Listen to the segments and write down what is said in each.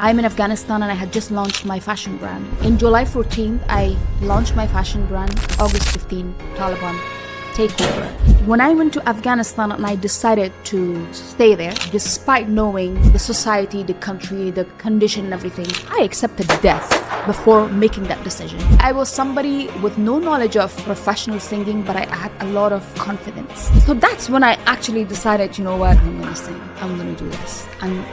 I'm in Afghanistan and I had just launched my fashion brand. In July 14th, I launched my fashion brand. August 15th, Taliban takeover. When I went to Afghanistan and I decided to stay there, despite knowing the society, the country, the condition and everything, I accepted death before making that decision. I was somebody with no knowledge of professional singing, but I had a lot of confidence. So that's when I actually decided, you know what, I'm gonna sing, I'm gonna do this. And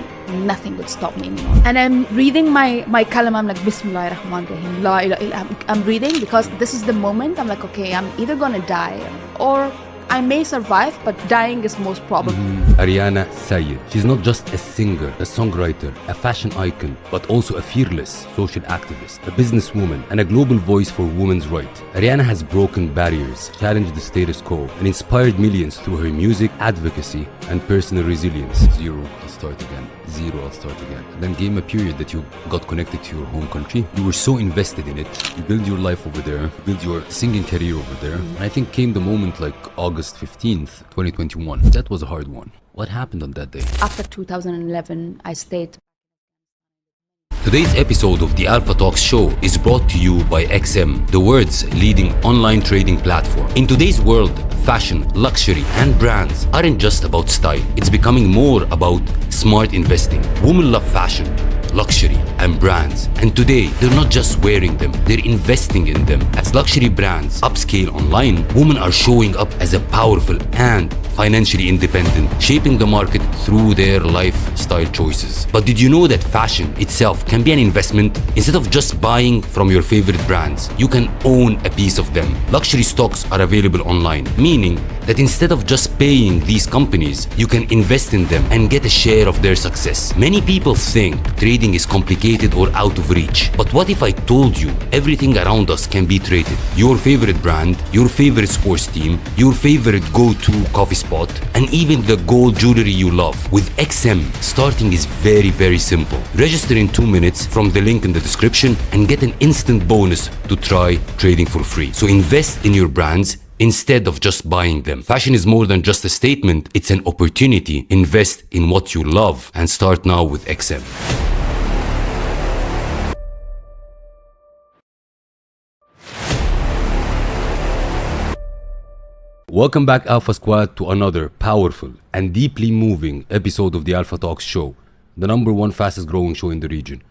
nothing would stop me anymore. And I'm reading my kalam, I'm like, Bismillah ar-Rahman ar-Rahim, La ilaha illa. I'm reading because this is the moment, I'm like, okay, I'm either gonna die or I may survive, but dying is most probable. Aryana Sayeed. She's not just a singer, a songwriter, a fashion icon, but also a fearless social activist, a businesswoman, and a global voice for women's rights. Aryana has broken barriers, challenged the status quo, and inspired millions through her music, advocacy, and personal resilience. Zero, I'll start again. Zero, I'll start again. And then came a period that you got connected to your home country. You were so invested in it. You built your life over there, built your singing career over there. And I think came the moment like August 15th, 2021. That was a hard one. What happened on that day? After 2011, I stayed. Today's episode of the Alpha Talks show is brought to you by XM, the world's leading online trading platform. In today's world, fashion, luxury, and brands aren't just about style. It's becoming more about smart investing. Women love fashion, luxury, and brands. And today, they're not just wearing them, they're investing in them. As luxury brands upscale online, women are showing up as a powerful and financially independent, shaping the market through their lifestyle choices. But did you know that fashion itself can be an investment? Instead of just buying from your favorite brands, you can own a piece of them. Luxury stocks are available online, meaning that instead of just paying these companies, you can invest in them and get a share of their success. Many people think trading is complicated or out of reach. But what if I told you everything around us can be traded? Your favorite brand, your favorite sports team, your favorite go-to coffee spot, and even the gold jewelry you love. With XM, starting is very, very simple. Register in 2 minutes from the link in the description and get an instant bonus to try trading for free. So invest in your brands instead of just buying them. Fashion is more than just a statement, it's an opportunity. Invest in what you love and start now with XM. Welcome back, Alpha Squad, to another powerful and deeply moving episode of the Alpha Talks show, the #1 fastest growing show in the region.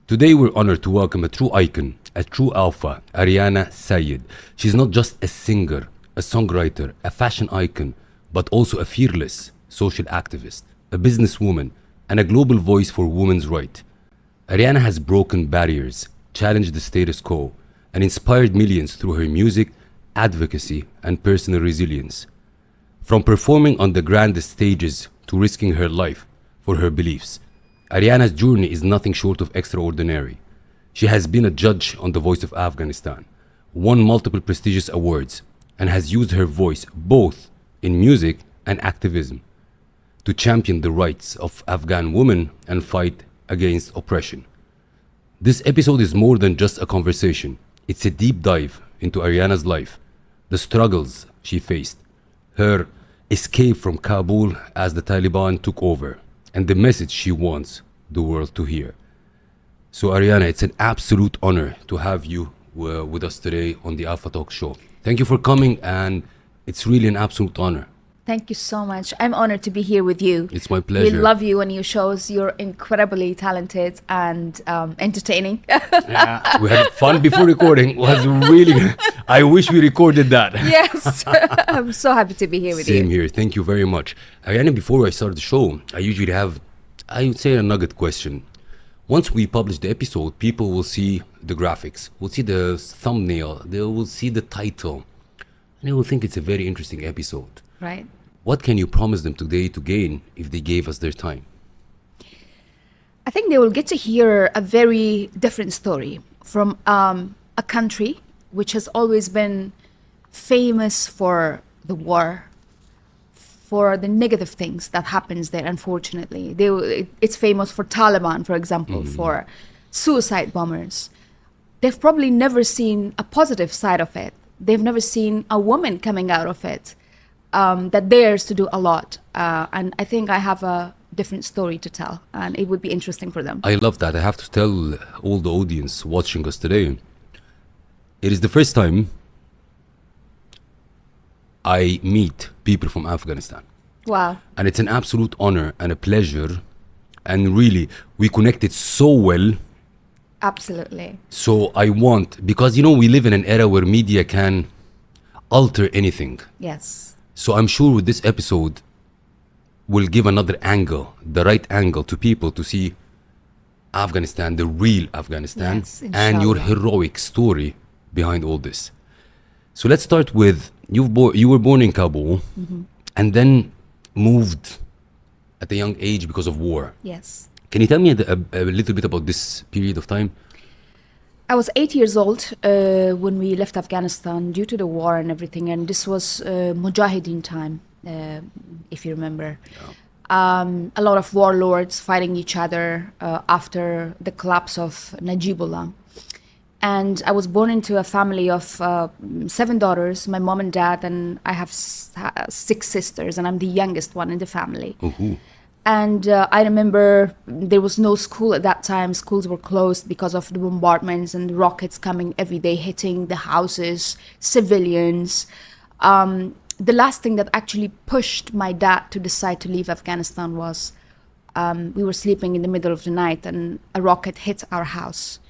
Today we're honored to welcome a true icon, a true alpha, Aryana Sayeed. She's not just a singer, a songwriter, a fashion icon, but also a fearless social activist, a businesswoman, and a global voice for women's rights. Aryana has broken barriers, challenged the status quo, and inspired millions through her music, advocacy, and personal resilience. From performing on the grandest stages to risking her life for her beliefs, Aryana's journey is nothing short of extraordinary. She has been a judge on The Voice of Afghanistan, won multiple prestigious awards, and has used her voice both in music and activism to champion the rights of Afghan women and fight against oppression. This episode is more than just a conversation. It's a deep dive into Aryana's life, the struggles she faced, her escape from Kabul as the Taliban took over, and the message she wants the world to hear. So Aryana, it's an absolute honor to have you with us today on the Alpha Talk show. Thank you for coming, and it's really an absolute honor. Thank you so much. I'm honored to be here with you. It's my pleasure. We love you and your shows. You're incredibly talented and entertaining. Yeah, we had fun before recording. It was really good. I wish we recorded that. Yes. I'm so happy to be here with you. Same here. Thank you very much. Aryana, before I start the show, I usually have, I would say, a nugget question. Once we publish the episode, people will see the graphics, will see the thumbnail, they will see the title, and they will think it's a very interesting episode. Right. What can you promise them today to gain if they gave us their time? I think they will get to hear a very different story from a country which has always been famous for the war, for the negative things that happens there, unfortunately. It's famous for Taliban, for example, for suicide bombers. They've probably never seen a positive side of it. They've never seen a woman coming out of it that dares to do a lot. And I think I have a different story to tell, and it would be interesting for them. I love that. I have to tell all the audience watching us today, it is the first time I meet people from Afghanistan. Wow. And it's an absolute honor and a pleasure. And really, we connected so well. Absolutely. So I want, because we live in an era where media can alter anything. Yes. So I'm sure with this episode, we'll give another angle, the right angle to people to see Afghanistan, the real Afghanistan, Yes, and your inshallah. heroic story behind all this. So let's start with, you were born in Kabul and then moved at a young age because of war. Yes. Can you tell me a little bit about this period of time? I was 8 years old when we left Afghanistan due to the war and everything, and this was Mujahideen time, if you remember. A lot of warlords fighting each other after the collapse of Najibullah. And I was born into a family of 7 daughters, my mom and dad, and I have 6 sisters, and I'm the youngest one in the family. And I remember there was no school at that time. Schools were closed because of the bombardments and the rockets coming every day, hitting the houses, civilians. The last thing that actually pushed my dad to decide to leave Afghanistan was we were sleeping in the middle of the night and a rocket hit our house.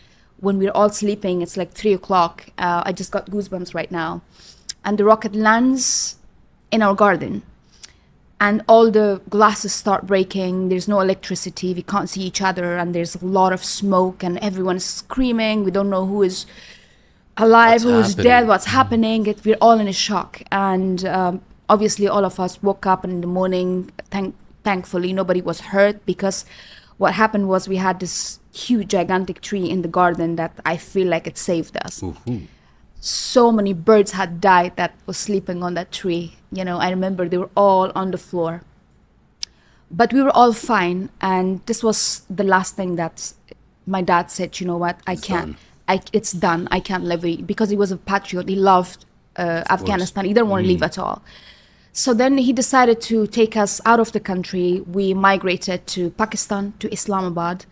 When we were all sleeping, it's like 3 o'clock. I just got goosebumps right now. And the rocket lands in our garden. And all the glasses start breaking. There's no electricity. We can't see each other. And there's a lot of smoke and everyone's screaming. We don't know who is alive, who is dead, what's happening. We're all in a shock. And obviously all of us woke up in the morning. Thankfully, nobody was hurt, because what happened was we had this huge, gigantic tree in the garden that I feel like it saved us. So many birds had died that was sleeping on that tree. I remember they were all on the floor. But we were all fine. And this was the last thing that my dad said, you know what, it's done. I can't live it. Because he was a patriot. He loved Afghanistan. He didn't want to leave at all. So then he decided to take us out of the country. We migrated to Pakistan, to Islamabad.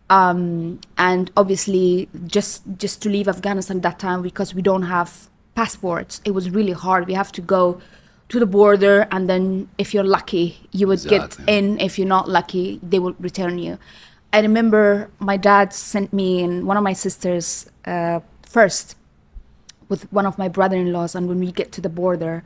And obviously just to leave Afghanistan at that time, because we don't have passports, it was really hard. We have to go to the border, and then if you're lucky, you would get in. If you're not lucky, they will return you. I remember my dad sent me and one of my sisters first with one of my brother-in-laws, and when we get to the border,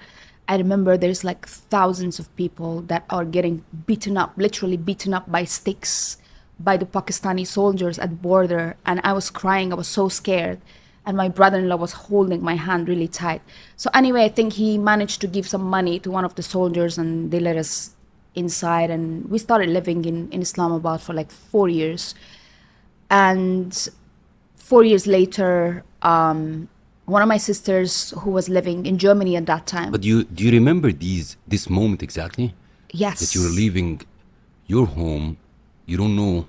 I remember there's like thousands of people that are getting beaten up, literally beaten up by sticks, by the Pakistani soldiers at the border. And I was crying. I was so scared. And my brother-in-law was holding my hand really tight. So anyway, I think he managed to give some money to one of the soldiers, and they let us inside. And we started living in Islamabad for like 4 years. And 4 years later, one of my sisters who was living in Germany at that time. But do you remember this moment exactly? Yes. That you're leaving your home, you don't know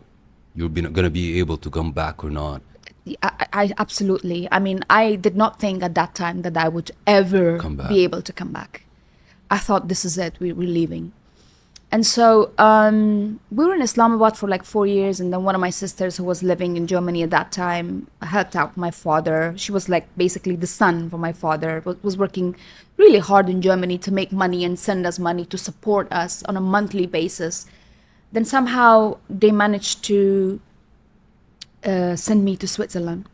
you're going to be able to come back or not. I absolutely. I mean, I did not think at that time that I would ever be able to come back. I thought, this is it, we're leaving. And so we were in Islamabad for like 4 years, and then one of my sisters who was living in Germany at that time helped out my father. She was like basically the son for my father, was working really hard in Germany to make money and send us money to support us on a monthly basis. Then somehow they managed to send me to Switzerland,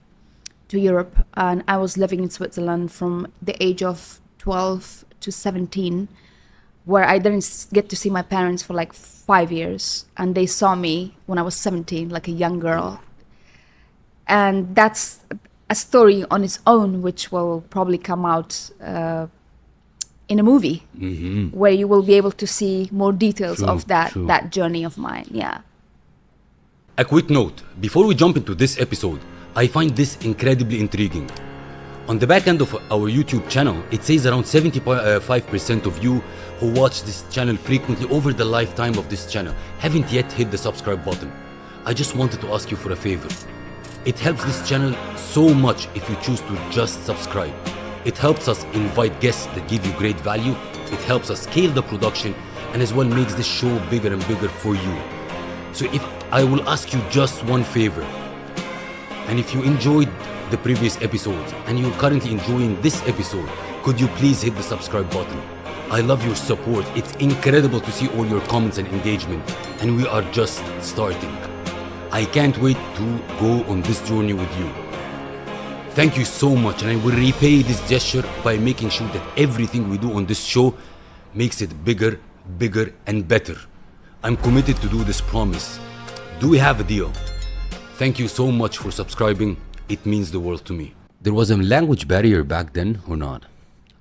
to Europe. And I was living in Switzerland from the age of 12 to 17, where I didn't get to see my parents for like 5 years. And they saw me when I was 17, like a young girl. And that's a story on its own, which will probably come out in a movie, where you will be able to see more details of that journey of mine. Yeah. A quick note, before we jump into this episode, I find this incredibly intriguing. On the back end of our YouTube channel, it says around 75% of you who watch this channel frequently over the lifetime of this channel haven't yet hit the subscribe button. I just wanted to ask you for a favor. It helps this channel so much if you choose to just subscribe. It helps us invite guests that give you great value. It helps us scale the production, and as well makes this show bigger and bigger for you. So if I will ask you just one favor, and if you enjoyed the previous episodes and you're currently enjoying this episode, could you please hit the subscribe button? I love your support. It's incredible to see all your comments and engagement, and we are just starting. I can't wait to go on this journey with you. Thank you so much, and I will repay this gesture by making sure that everything we do on this show makes it bigger, bigger, and better. I'm committed to do this promise. Do we have a deal? Thank you so much for subscribing. It means the world to me. There was a language barrier back then or not?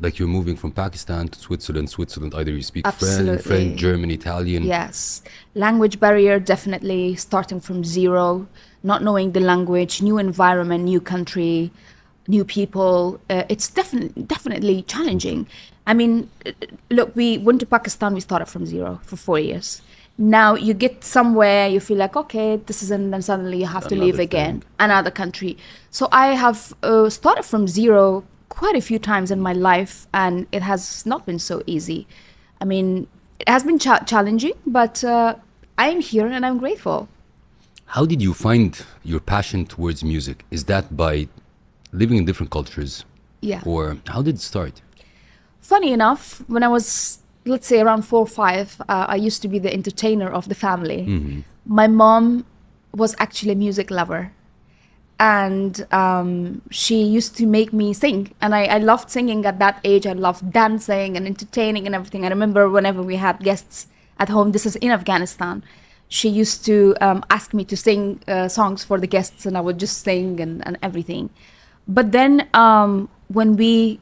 Like you're moving from Pakistan to Switzerland, either you speak French, German, Italian. Yes. Language barrier, definitely, starting from zero, not knowing the language, new environment, new country, new people. It's definitely challenging. I mean, look, we went to Pakistan, we started from zero for 4 years. Now you get somewhere, you feel like, okay, this isn't, then suddenly you have to leave again, another country. So I have started from zero quite a few times in my life, and it has not been so easy. I mean, it has been challenging, but I'm here and I'm grateful. How did you find your passion towards music? Is that by living in different cultures? Yeah. Or how did it start? Funny enough, when I was, let's say, around 4 or 5, I used to be the entertainer of the family. Mm-hmm. My mom was actually a music lover. And she used to make me sing. And I loved singing at that age. I loved dancing and entertaining and everything. I remember whenever we had guests at home, this is in Afghanistan, she used to ask me to sing songs for the guests, and I would just sing and everything. But then when we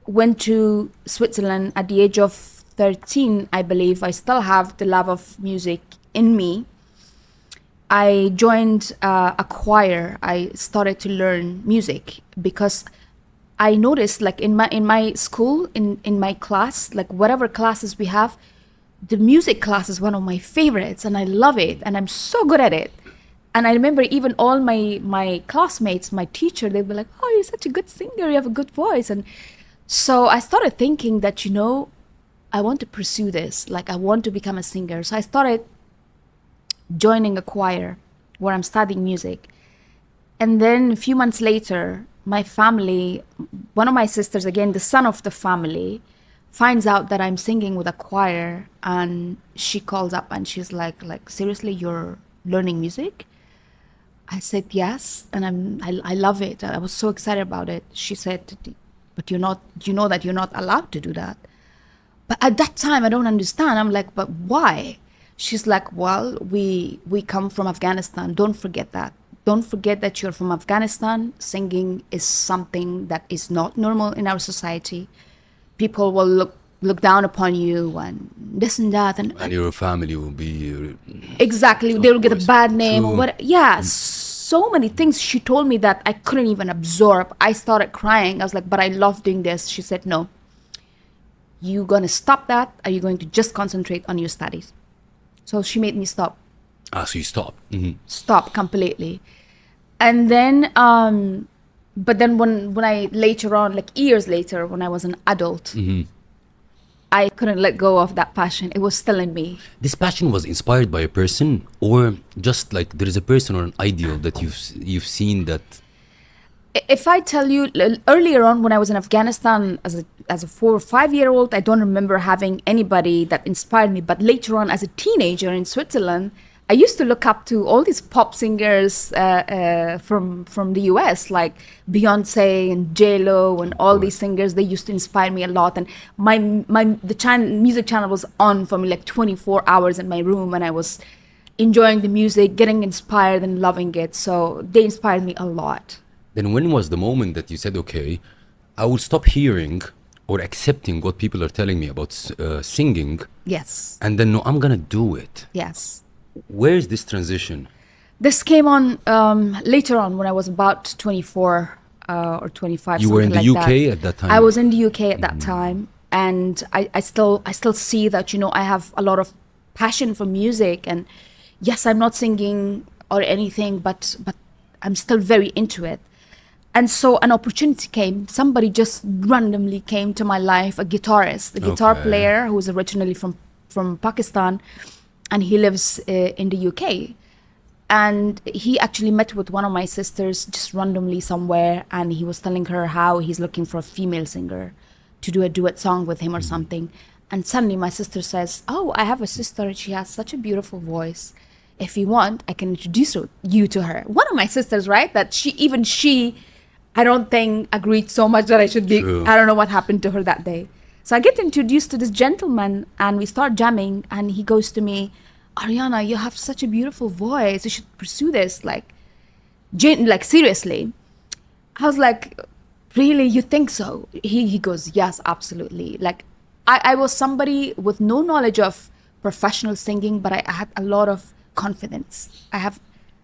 went to Switzerland at the age of 13, I believe, I still have the love of music in me. I joined a choir. I started to learn music because I noticed, like in my school, in my class, like whatever classes we have, the music class is one of my favorites, and I love it, and I'm so good at it. And I remember even all my classmates, my teacher, they'd be like, "Oh, you're such a good singer. You have a good voice." And so I started thinking that, I want to pursue this. Like, I want to become a singer. So I started joining a choir where I'm studying music. And then a few months later, my family, one of my sisters, again, the son of the family, finds out that I'm singing with a choir, and she calls up and she's like, seriously, you're learning music? I said, yes, and I love it. I was so excited about it. She said, but you know that you're not allowed to do that. But at that time, I don't understand. I'm like, but why? She's like, well, we come from Afghanistan. Don't forget that. Don't forget that you're from Afghanistan. Singing is something that is not normal in our society. People will look down upon you and this and that. And your family will be... Exactly. They will get a bad name. Or what? Yeah, so many things. She told me that I couldn't even absorb. I started crying. I was like, but I love doing this. She said, no. You going to stop that? Are you going to just concentrate on your studies? So she made me stop. So you stopped. Mm-hmm. Stop completely. And then, but then when I later on, like years later, when I was an adult, Mm-hmm. I couldn't let go of that passion. It was still in me. This passion was inspired by a person, or just like there is a person or an ideal that you've seen that... If I tell you, earlier on when I was in Afghanistan as a 4 or 5 year old, I don't remember having anybody that inspired me. But later on, as a teenager in Switzerland, I used to look up to all these pop singers from the US, like Beyonce and J-Lo and all these singers. They used to inspire me a lot. And the music channel was on for me like 24 hours in my room, and I was enjoying the music, getting inspired and loving it. So they inspired me a lot. Then when was the moment that you said, okay, I will stop hearing or accepting what people are telling me about singing? Yes. And then, no, I'm going to do it. Yes. Where is this transition? This came on later on when I was about 24 or 25. You were in the like UK at that time? I was in the UK at that time. And I still see that, I have a lot of passion for music. And yes, I'm not singing or anything, but I'm still very into it. And so an opportunity came. Somebody just randomly came to my life, a guitarist, a guitar player who was originally from from Pakistan, and he lives in the UK. And he actually met with one of my sisters just randomly somewhere, and he was telling her how he's looking for a female singer to do a duet song with him or something. And suddenly my sister says, "Oh, I have a sister and she has such a beautiful voice. If you want, I can introduce you to her." One of my sisters, right? That she, I don't think agreed so much that I should be, True. I don't know what happened to her that day. So I get introduced to this gentleman and we start jamming, and he goes to me, "Aryana, you have such a beautiful voice. You should pursue this, like seriously." I was like, "Really, you think so?" He goes, "Yes, absolutely." Like, I was somebody with no knowledge of professional singing, but I had a lot of confidence. I have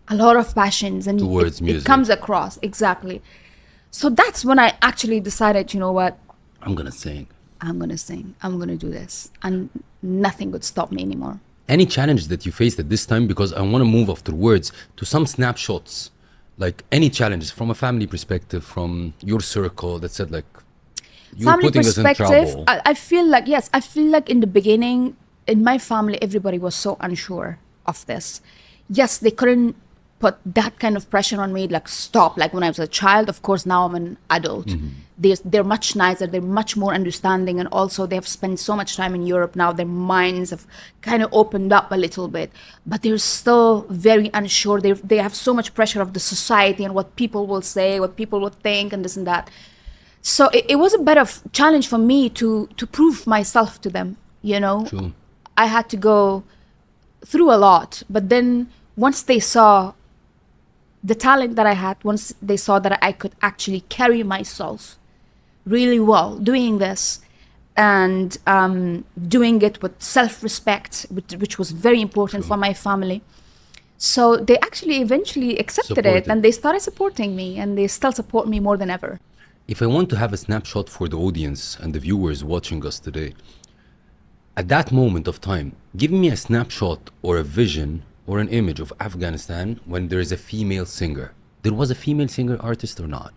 a lot of passions, and Towards it music. comes across. Exactly. So that's when I actually decided, you know what? I'm gonna sing. I'm going to sing. I'm going to do this. And nothing would stop me anymore. Any challenge that you faced at this time? Because I want to move afterwards to some snapshots, like any challenges from a family perspective, from your circle that said like, you're Family putting us in perspective, trouble. I feel like, yes, I feel like in the beginning, in my family, everybody was so unsure of this. Yes, they couldn't put that kind of pressure on me, like stop. Like when I was a child, of course, now I'm an adult. They're much nicer, they're much more understanding, and also they have spent so much time in Europe now, their minds have kind of opened up a little bit, but they're still very unsure. They have so much pressure of the society and what people will say, what people will think, and this and that. So it was a bit of challenge for me to prove myself to them, you know. True. I had to go through a lot, but then once they saw the talent that I had, once they saw that I could actually carry myself really well doing this, and doing it with self-respect, which was very important for my family. So they actually eventually accepted it, and they started supporting me, and they still support me more than ever. If I want to have a snapshot for the audience and the viewers watching us today, at that moment of time, give me a snapshot or a vision or an image of Afghanistan when there is a female singer. There was a female singer artist or not?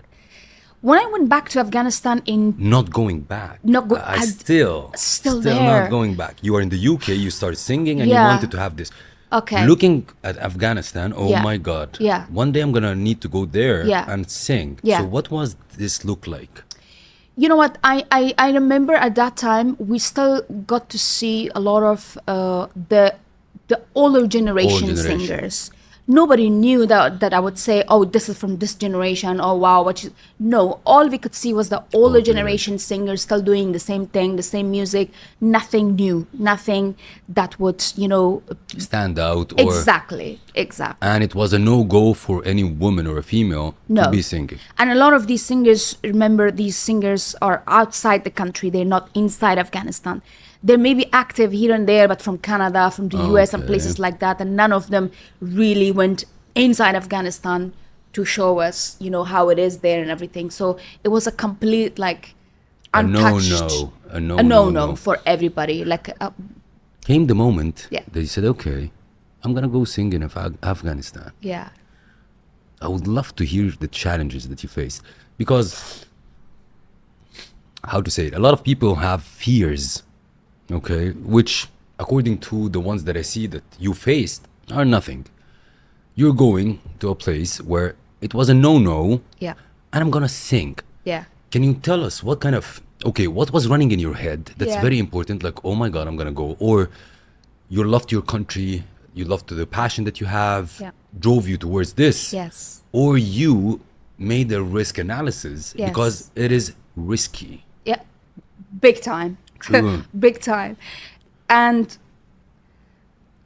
When I went back to Afghanistan in Not going back. I still there. not going back. You are in the UK, you started singing and Yeah. you wanted to have this. Okay. Looking at Afghanistan, oh Yeah. my God. Yeah. One day I'm gonna need to go there Yeah. and sing. Yeah. So what was this look like? You know what? I remember at that time we still got to see a lot of the older generation singers. Nobody knew that I would say, "Oh, this is from this generation." Oh, wow! No, all we could see was the older generation singers still doing the same thing, the same music. Nothing new, nothing that would, Stand out or exactly. And it was a no-go for any woman or a female No. to be singing. And a lot of these singers, remember, these singers are outside the country. They're not inside Afghanistan. They may be active here and there, but from Canada, from the US and places like that. And none of them really went inside Afghanistan to show us, how it is there and everything. So it was a complete, untouched. A no for everybody. Came the moment Yeah. they said, okay, I'm going to go sing in Afghanistan. Yeah. I would love to hear the challenges that you faced, because, how to say it, a lot of people have fears, okay, which according to the ones that I see that you faced are nothing. You're going to a place where it was a no-no, Yeah. and I'm gonna sing. Yeah. Can you tell us what kind of, okay, what was running in your head that's Yeah. very important, like, oh my God, I'm gonna go, or you loved your country, you loved the passion that you have, Yeah. drove you towards this, Yes. or you made a risk analysis Yes. because it is risky. Yeah. Big time. True. Big time. And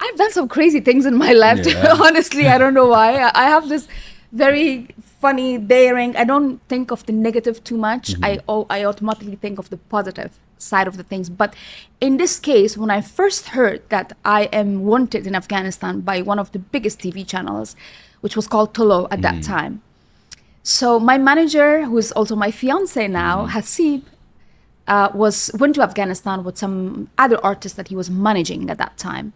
I've done some crazy things in my life. Yeah. Honestly, I don't know why. I have this very funny, daring. I don't think of the negative too much. I automatically think of the positive side of the things. But in this case, when I first heard that I am wanted in Afghanistan by one of the biggest TV channels, which was called Tolo at that time. So my manager, who is also my fiance now, Hasib, went to Afghanistan with some other artists that he was managing at that time.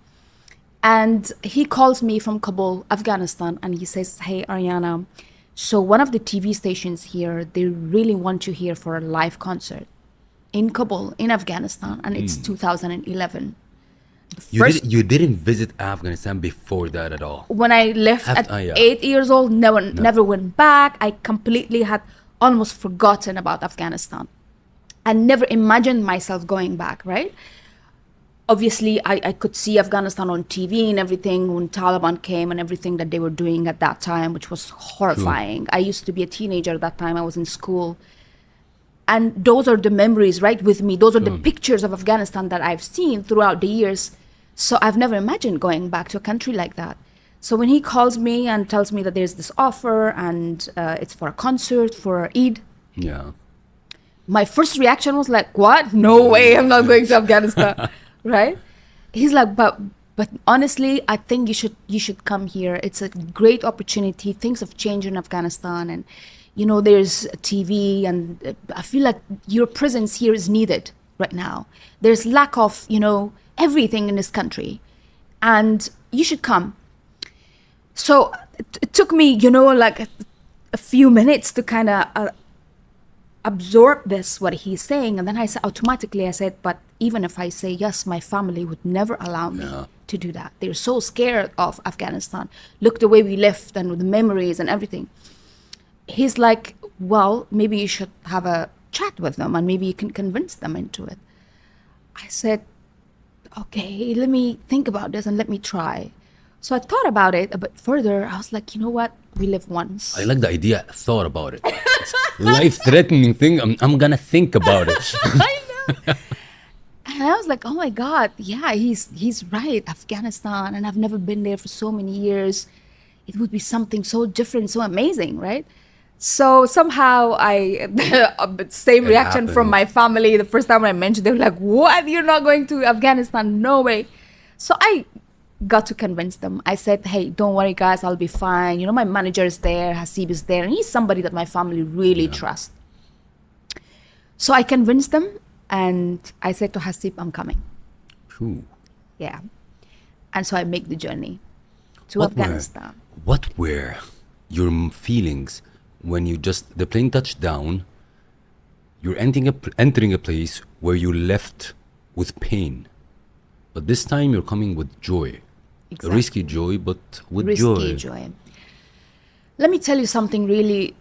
And he calls me from Kabul, Afghanistan, and he says, "Hey, Ariana, so one of the TV stations here, they really want you here for a live concert in Kabul, in Afghanistan, and it's 2011. First, You didn't visit Afghanistan before that at all. when I left at Yeah. 8 years old, never went back. I completely had almost forgotten about Afghanistan. I never imagined myself going back, right? Obviously, I could see Afghanistan on TV and everything when Taliban came and everything that they were doing at that time, which was horrifying. I used to be a teenager at that time. I was in school. And those are the memories, right, with me. Those are the pictures of Afghanistan that I've seen throughout the years. So I've never imagined going back to a country like that. So when he calls me and tells me that there's this offer and it's for a concert, for Eid, Yeah. my first reaction was like, what? No way, I'm not going to Afghanistan, right? He's like, but honestly, I think you should come here. It's a great opportunity. Things have changed in Afghanistan, and there's TV, and I feel like your presence here is needed right now. There's lack of everything in this country, and you should come. So it took me like a few minutes to kind of absorb what he's saying, and then I said, but even if I say yes, my family would never allow me to do that. They're so scared of Afghanistan. Look the way we left and with the memories and everything. He's like, well, maybe you should have a chat with them and maybe you can convince them into it. I said, okay, let me think about this and let me try. So I thought about it a bit further. I was like, you know what? We live once. I like the idea. Thought about it. It's life-threatening thing. I'm gonna think about it. I know. And I was like, oh my God, yeah, he's right. Afghanistan, and I've never been there for so many years. It would be something so different, so amazing, right? So somehow same reaction happened. from my family. The first time I mentioned, they were like, what? You're not going to Afghanistan? No way. So I got to convince them. I said, hey, don't worry, guys, I'll be fine. My manager is there, Hasib is there, and he's somebody that my family really trusts. So I convinced them, and I said to Hasib, I'm coming. Ooh. Yeah. And so I make the journey to Afghanistan. What were your feelings when the plane touched down? You're entering a place where you left with pain, but this time you're coming with joy. Exactly. A risky joy, but with Risky joy. Let me tell you something really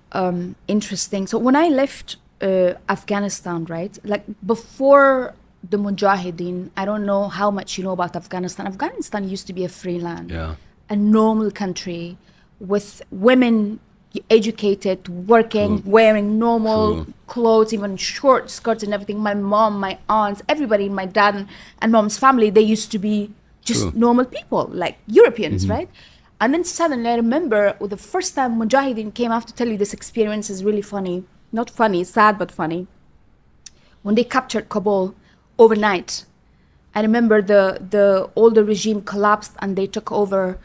interesting. So when I left Afghanistan, right, like before the Mujahideen, I don't know how much you know about Afghanistan. Afghanistan used to be a free land, a normal country with women educated, working, wearing normal clothes, even short skirts and everything. My mom, my aunts, everybody, my dad and mom's family, they used to be just normal people, like Europeans, right? And then suddenly I remember the first time Mujahideen came, I have to tell you, this experience is really funny. Not funny, sad, but funny. When they captured Kabul overnight, I remember the older regime collapsed and they took over,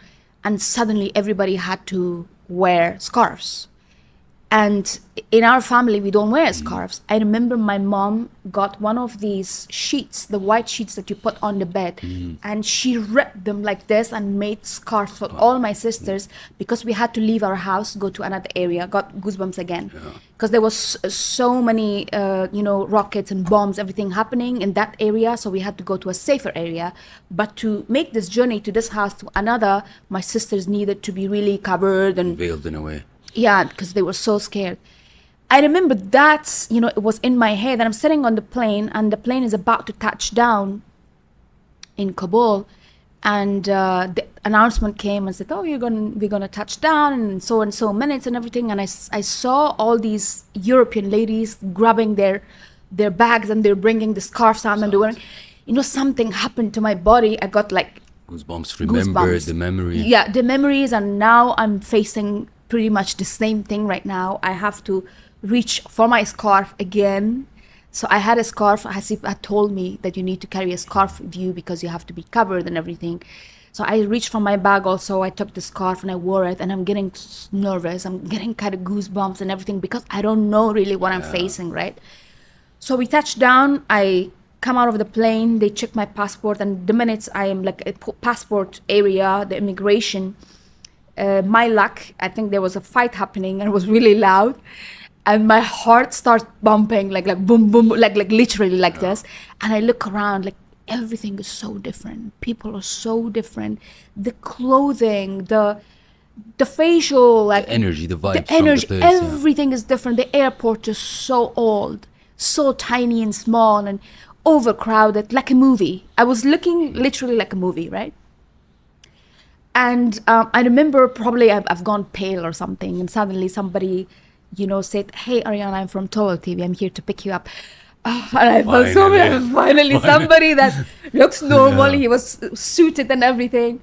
and suddenly everybody had to wear scarves. And in our family, we don't wear scarves. I remember my mom got one of these sheets, the white sheets that you put on the bed, and she ripped them like this and made scarves for all my sisters, because we had to leave our house, go to another area. Got goosebumps again, because there was so many, rockets and bombs, everything happening in that area. So we had to go to a safer area. But to make this journey to this house to another, my sisters needed to be really covered and veiled in a way. Yeah, because they were so scared. I remember that, it was in my head, and I'm sitting on the plane, and the plane is about to touch down in Kabul, and the announcement came and said, oh, we're gonna touch down in so and so minutes and everything. And I saw all these European ladies grabbing their bags, and they're bringing the scarves out, and they're wearing, something happened to my body. I got like goosebumps. Remember the memory. Yeah, the memories, and now I'm facing pretty much the same thing right now. I have to reach for my scarf again. So I had a scarf. Hasib had told me that you need to carry a scarf with you because you have to be covered and everything. So I reached for my bag also. I took the scarf and I wore it, and I'm getting nervous. I'm getting kind of goosebumps and everything because I don't know really what I'm facing, right? So we touched down. I come out of the plane. They check my passport, and the minutes I am like a passport area, the immigration, my luck, I think there was a fight happening and it was really loud, and my heart starts bumping like boom boom, like literally like this. And I look around, like everything is so different. People are so different. The clothing, the facial, like Energy, the vibes the from energy, the place. everything is different. The airport is so old, so tiny and small and overcrowded, like a movie. I was looking literally like a movie, right? And I remember probably I've gone pale or something, and suddenly somebody, said, "Hey, Ariana, I'm from Total TV. I'm here to pick you up." And I felt so bad. Finally, somebody that looks normal. Yeah. He was suited and everything.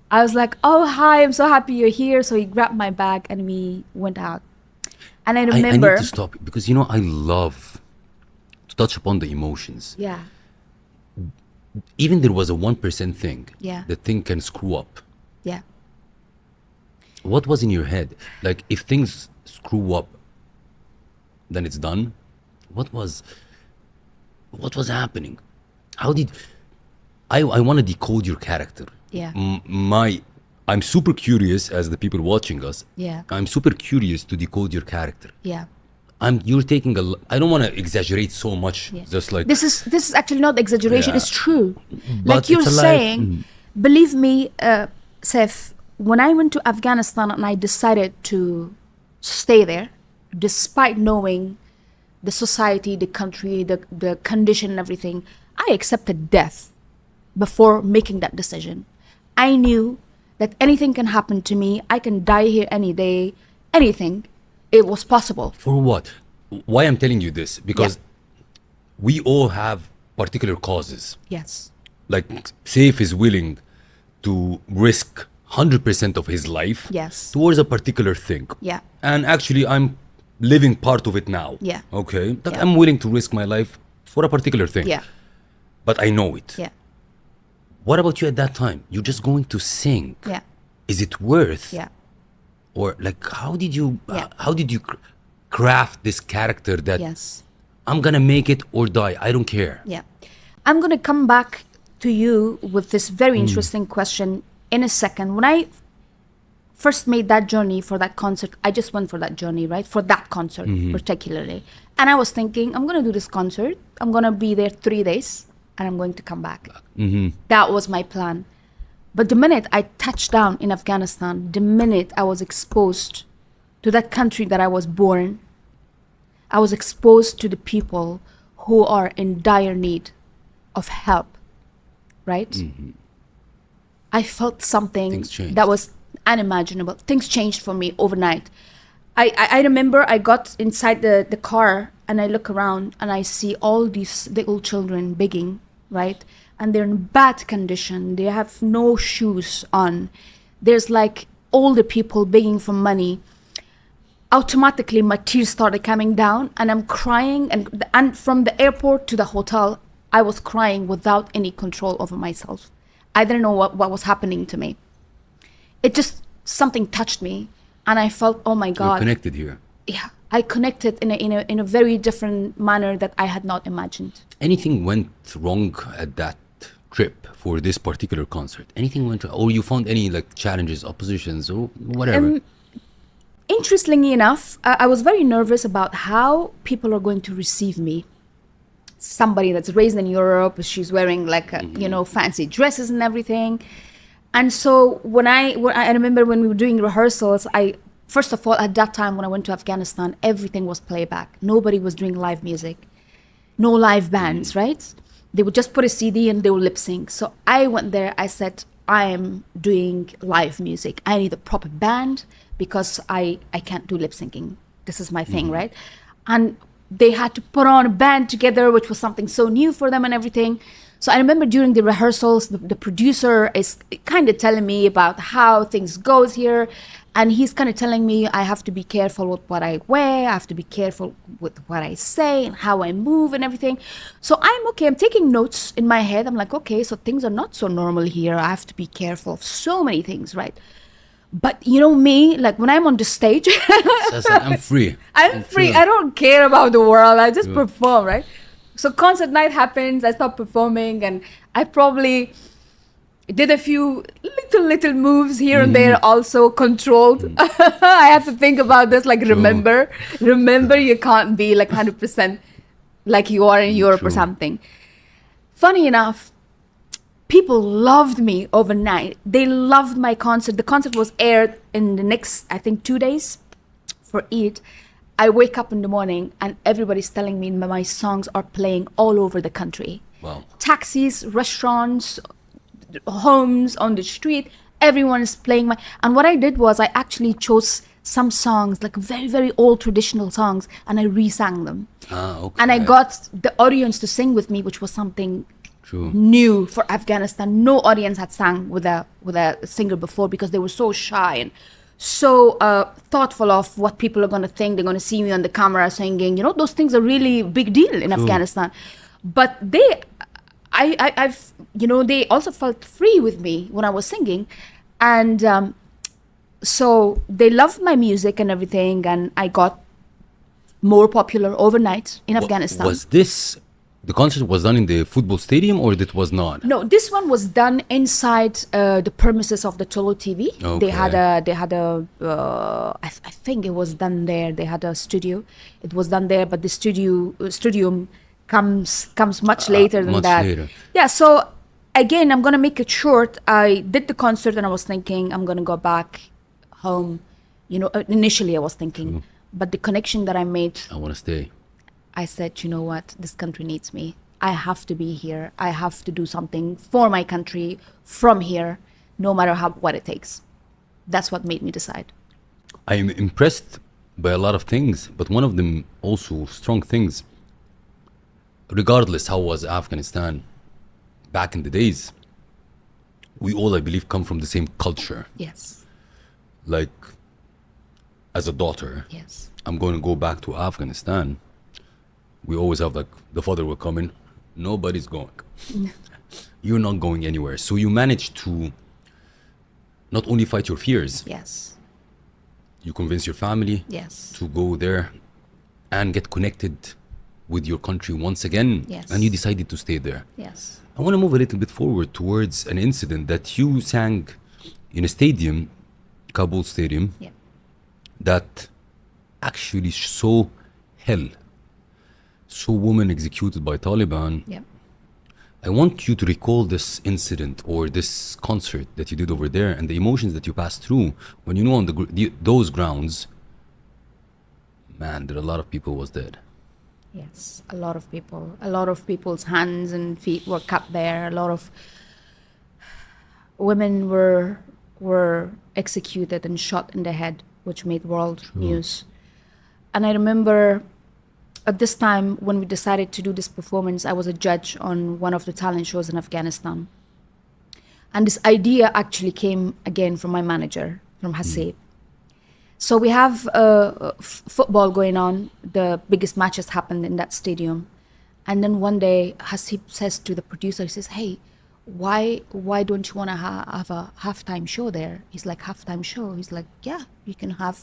I was like, "Oh, hi! I'm so happy you're here." So he grabbed my bag and we went out. And I I remember, need to stop because I love to touch upon the emotions. yeah, Even there was a 1% thing. Yeah. The thing can screw up. yeah. What was in your head? Like, if things screw up, then it's done. What was happening? How did I want to decode your character? Yeah. I'm super curious as the people watching us. Yeah. I'm super curious to decode your character. Yeah. You're taking I don't want to exaggerate so much. Yeah. Just like This is actually not exaggeration. Yeah. It's true. But Like you're it's alive. saying, believe me, Seif, when I went to Afghanistan and I decided to stay there, despite knowing the society, the country, the condition and everything, I accepted death before making that decision. I knew that anything can happen to me. I can die here any day, anything. It was possible. For what? Why I'm telling you this? Because we all have particular causes. Yes. Like Saif is willing to risk 100% of his life Yes. towards a particular thing. Yeah. And actually, I'm living part of it now. Yeah. Okay. Like Yeah. I'm willing to risk my life for a particular thing. Yeah. But I know it. Yeah. What about you at that time? You're just going to sing. Yeah. Is it worth? Yeah. Or like, how did you Yeah. craft this character that Yes. I'm gonna make it or die? I don't care. Yeah. I'm going to come back to you with this very interesting question in a second. When I first made that journey for that concert, I just went for that journey, right? For that concert particularly. And I was thinking, I'm going to do this concert. I'm going to be there 3 days and I'm going to come back. That was my plan. But the minute I touched down in Afghanistan, the minute I was exposed to that country that I was born, I was exposed to the people who are in dire need of help, right? I felt something Things changed. that was unimaginable. Things changed for me overnight. I remember I got inside the car and I look around and I see all these little children begging, right? And they're in bad condition. They have no shoes on. There's like older people begging for money. Automatically, my tears started coming down and I'm crying. And from the airport to the hotel, I was crying without any control over myself. I didn't know what was happening to me. It just, something touched me and I felt, oh my You're God. connected here. Yeah, I connected in a very different manner that I had not imagined. Anything went wrong at that trip for this particular concert? Anything went wrong? Or you found any like challenges, oppositions, or whatever? Interestingly enough, I was very nervous about how people are going to receive me. Somebody that's raised in Europe, she's wearing like fancy dresses and everything. And so when I remember when we were doing rehearsals, first of all, at that time when I went to Afghanistan, everything was playback. Nobody was doing live music. No live bands, right? They would just put a CD and they would lip sync. So I went there, I said, I am doing live music. I need a proper band because I can't do lip syncing. This is my thing, right? And they had to put on a band together, which was something so new for them and everything. So I remember during the rehearsals, the producer is kind of telling me about how things goes here. And he's kind of telling me I have to be careful with what I wear. I have to be careful with what I say and how I move and everything. So I'm okay. I'm taking notes in my head. I'm like, okay, so things are not so normal here. I have to be careful of so many things, right? But you know me, like when I'm on the stage, So it's like, I'm free. I'm free. chill. I don't care about the world. I just perform, right? So concert night happens. I start performing, and I probably did a few little moves here and there, also controlled. I have to think about this. Like remember, you can't be like 100% like you are in Europe or True. something. Funny enough, people loved me overnight. They loved my concert. The concert was aired in the next, I think, 2 days for Eid. I wake up in the morning and everybody's telling me my songs are playing all over the country. Wow. Taxis, restaurants, homes, on the street, everyone is playing my... And what I did was I actually chose some songs, like very, very old traditional songs, and I re-sang them. Okay. And I got the audience to sing with me, which was something True. new for Afghanistan. No audience had sang with a singer before because they were so shy and so thoughtful of what people are going to think. They're going to see me on the camera singing. You know, those things are really big deal in Afghanistan. But I've they also felt free with me when I was singing, and so they loved my music and everything, and I got more popular overnight in Afghanistan. Was this, the concert was done in the football stadium or it was not? No, this one was done inside the premises of the Tolo TV. Okay. They had a I think it was done there. They had a studio. It was done there, but the studio comes much later than much that. later. Yeah, so again, I'm gonna make it short. I did the concert and I was thinking I'm gonna go back home. Initially I was thinking, but the connection that I made, I want to stay. I said, you know what, this country needs me. I have to be here. I have to do something for my country from here, no matter what it takes. That's what made me decide. I am impressed by a lot of things, but one of them also strong things. Regardless how was Afghanistan back in the days, we all, I believe, come from the same culture. Yes. Like, as a daughter, Yes. I'm going to go back to Afghanistan. We always have like, the father will come in, nobody's going. You're not going anywhere. So you manage to not only fight your fears, Yes. you convince your family Yes. to go there and get connected with your country once again. Yes. And you decided to stay there. Yes. I want to move a little bit forward towards an incident that you sang in a stadium, Kabul stadium, Yeah. that actually saw hell. Saw women executed by Taliban. Yeah. I want you to recall this incident or this concert that you did over there and the emotions that you passed through when you know on those grounds, man, there are a lot of people was dead. Yes, a lot of people. A lot of people's hands and feet were cut there. A lot of women were executed and shot in the head, which made world news. And I remember at this time when we decided to do this performance, I was a judge on one of the talent shows in Afghanistan. And this idea actually came again from my manager, from Hasib. So we have football going on. The biggest matches happened in that stadium. And then one day, Hasib says to the producer, he says, hey, why don't you want to have a halftime show there? He's like, halftime show? He's like, yeah, you can have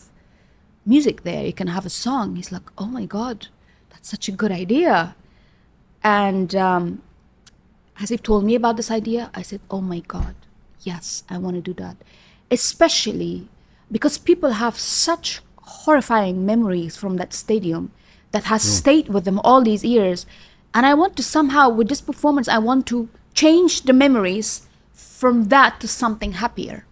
music there. You can have a song. He's like, oh my God, that's such a good idea. And Hasib told me about this idea. I said, oh my God, yes, I want to do that. Especially because people have such horrifying memories from that stadium that has stayed with them all these years. And I want to somehow, with this performance, I want to change the memories from that to something happier.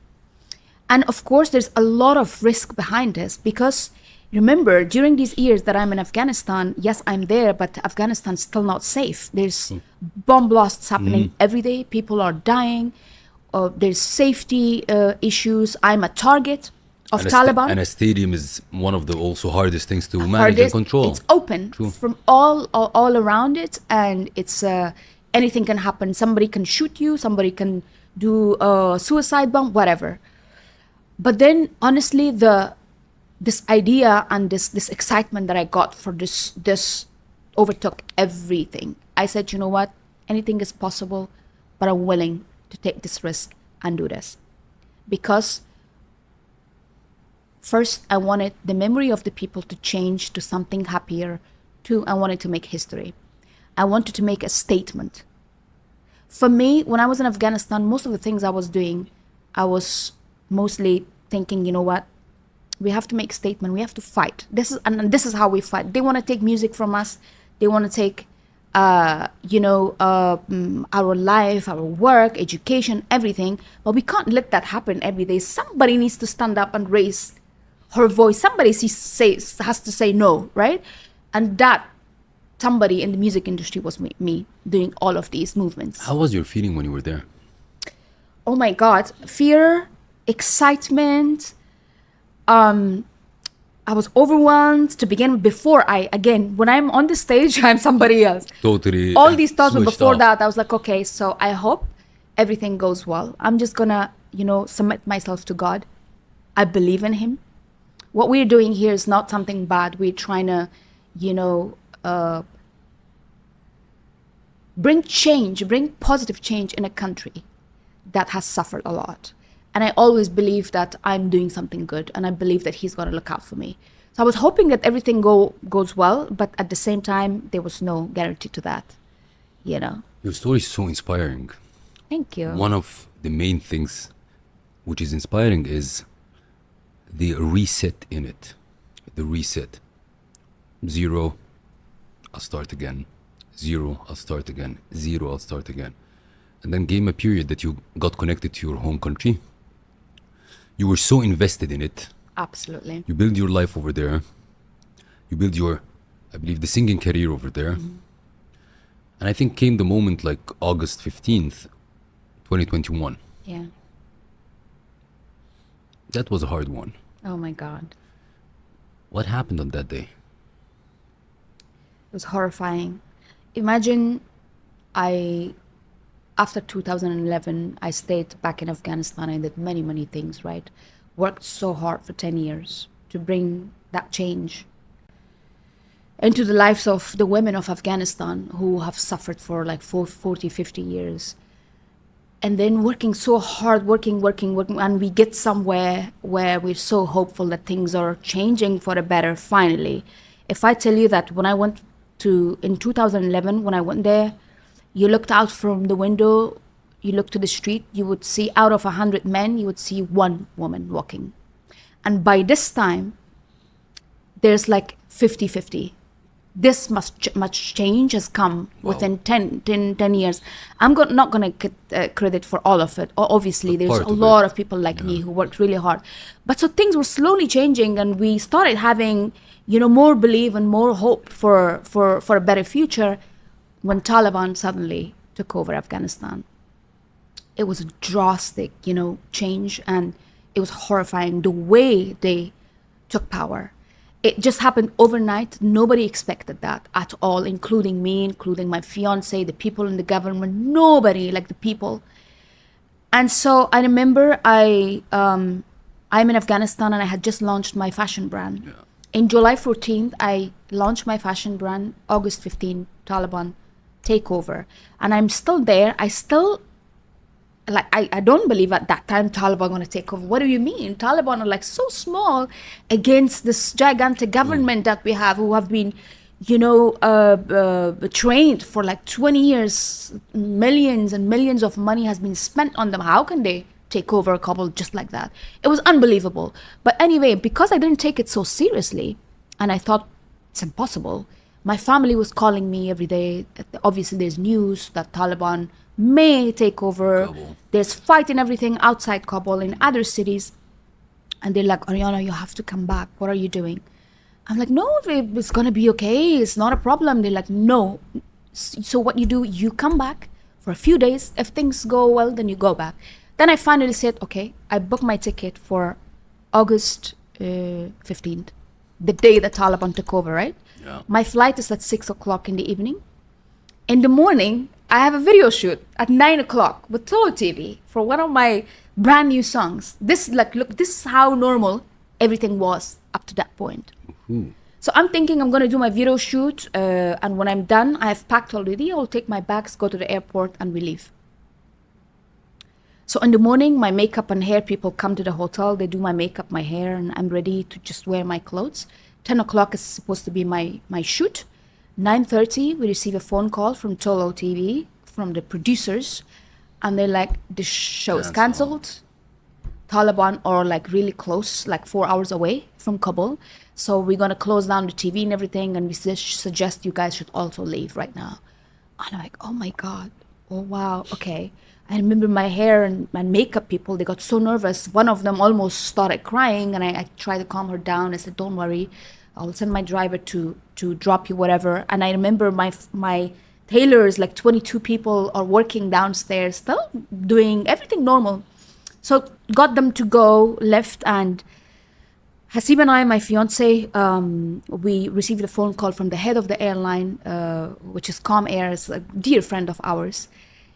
And of course, there's a lot of risk behind this because remember, during these years that I'm in Afghanistan, yes, I'm there, but Afghanistan's still not safe. There's bomb blasts happening every day. People are dying. There's safety issues. I'm a target of Taliban. And a stadium is one of the also hardest things to manage and control. It's open from all around it, and it's anything can happen. Somebody can shoot you. Somebody can do a suicide bomb, whatever. But then, honestly, this idea and this excitement that I got for this overtook everything. I said, you know what? Anything is possible, but I'm willing to take this risk and do this. Because first, I wanted the memory of the people to change to something happier. Two, I wanted to make history. I wanted to make a statement. For me, when I was in Afghanistan, most of the things I was doing, I was mostly thinking, you know what? We have to make a statement. We have to fight. This is how we fight. They want to take music from us. They want to take our life, our work, education, everything. But we can't let that happen every day. Somebody needs to stand up and raise her voice. Somebody has to say no, right? And that somebody in the music industry was me doing all of these movements. How was your feeling when you were there? Oh my God, fear, excitement. I was overwhelmed to begin with. When I'm on the stage, I'm somebody else. Totally. All these thoughts were switched before off. that. I was like, okay, so I hope everything goes well. I'm just gonna, submit myself to God. I believe in Him. What we're doing here is not something bad. We're trying to, bring change, bring positive change in a country that has suffered a lot. And I always believe that I'm doing something good, and I believe that He's going to look out for me. So I was hoping that everything goes well, but at the same time, there was no guarantee to that, Your story is so inspiring. Thank you. One of the main things which is inspiring is the reset in it. The reset. 0, I'll start again. 0, I'll start again. 0, I'll start again. And then came a period that you got connected to your home country. You were so invested in it. Absolutely. You build your life over there. You build your, I believe, the singing career over there. Mm-hmm. And I think came the moment like August 15th, 2021. Yeah. That was a hard one. Oh my God. What happened on that day? It was horrifying. Imagine after 2011, I stayed back in Afghanistan. I did many, many things, right? Worked so hard for 10 years to bring that change into the lives of the women of Afghanistan who have suffered for like 40, 50 years. And then working so hard, working, and we get somewhere where we're so hopeful that things are changing for the better finally. If I tell you that in 2011, when I went there, you looked out from the window, you looked to the street, you would see out of 100 men, you would see one woman walking. And by this time, there's like 50-50. This much change has come within 10 years. I'm not going to get credit for all of it. Obviously, there's a lot of people like me who worked really hard. But so things were slowly changing, and we started having, more belief and more hope for a better future when Taliban suddenly took over Afghanistan. It was a drastic, change, and it was horrifying the way they took power. It just happened overnight. Nobody expected that at all, including me, including my fiance, the people in the government, nobody, like the people. And so I remember I'm in Afghanistan, and I had just launched my fashion brand. Yeah. In July 14th, I launched my fashion brand. August 15th, Taliban takeover. And I'm still there. I don't believe at that time Taliban going to take over. What do you mean? Taliban are like so small against this gigantic government that we have, who have been, trained for like 20 years. Millions and millions of money has been spent on them. How can they take over Kabul just like that? It was unbelievable. But anyway, because I didn't take it so seriously, and I thought it's impossible, my family was calling me every day. Obviously, there's news that Taliban may take over. Kabul. There's fight and everything outside Kabul in other cities. And they're like, Aryana, you have to come back. What are you doing? I'm like, no, it's going to be okay. It's not a problem. They're like, no. So what you do, you come back for a few days. If things go well, then you go back. Then I finally said, okay, I booked my ticket for August 15th, the day the Taliban took over, right? Yeah. My flight is at 6 o'clock in the evening. In the morning, I have a video shoot at 9 o'clock with Tolo TV for one of my brand new songs. This is how normal everything was up to that point. Ooh. So I'm thinking I'm going to do my video shoot, and when I'm done, I have packed already. I'll take my bags, go to the airport, and we leave. So in the morning, my makeup and hair people come to the hotel. They do my makeup, my hair, and I'm ready to just wear my clothes. 10 o'clock is supposed to be my shoot. 9:30, we receive a phone call from Tolo TV, from the producers, and they're like, the show is cancelled. Taliban are like really close, like 4 hours away from Kabul. So we're going to close down the TV and everything, and we suggest you guys should also leave right now. And I'm like, oh my God. Oh, wow. Okay. I remember my hair and my makeup people, they got so nervous. One of them almost started crying, and I tried to calm her down. I said, don't worry. I'll send my driver to drop you, whatever. And I remember my tailors, like 22 people are working downstairs, still doing everything normal. So got them to go, left, and Hasib and I, my fiance, we received a phone call from the head of the airline, which is Com Air, is a dear friend of ours.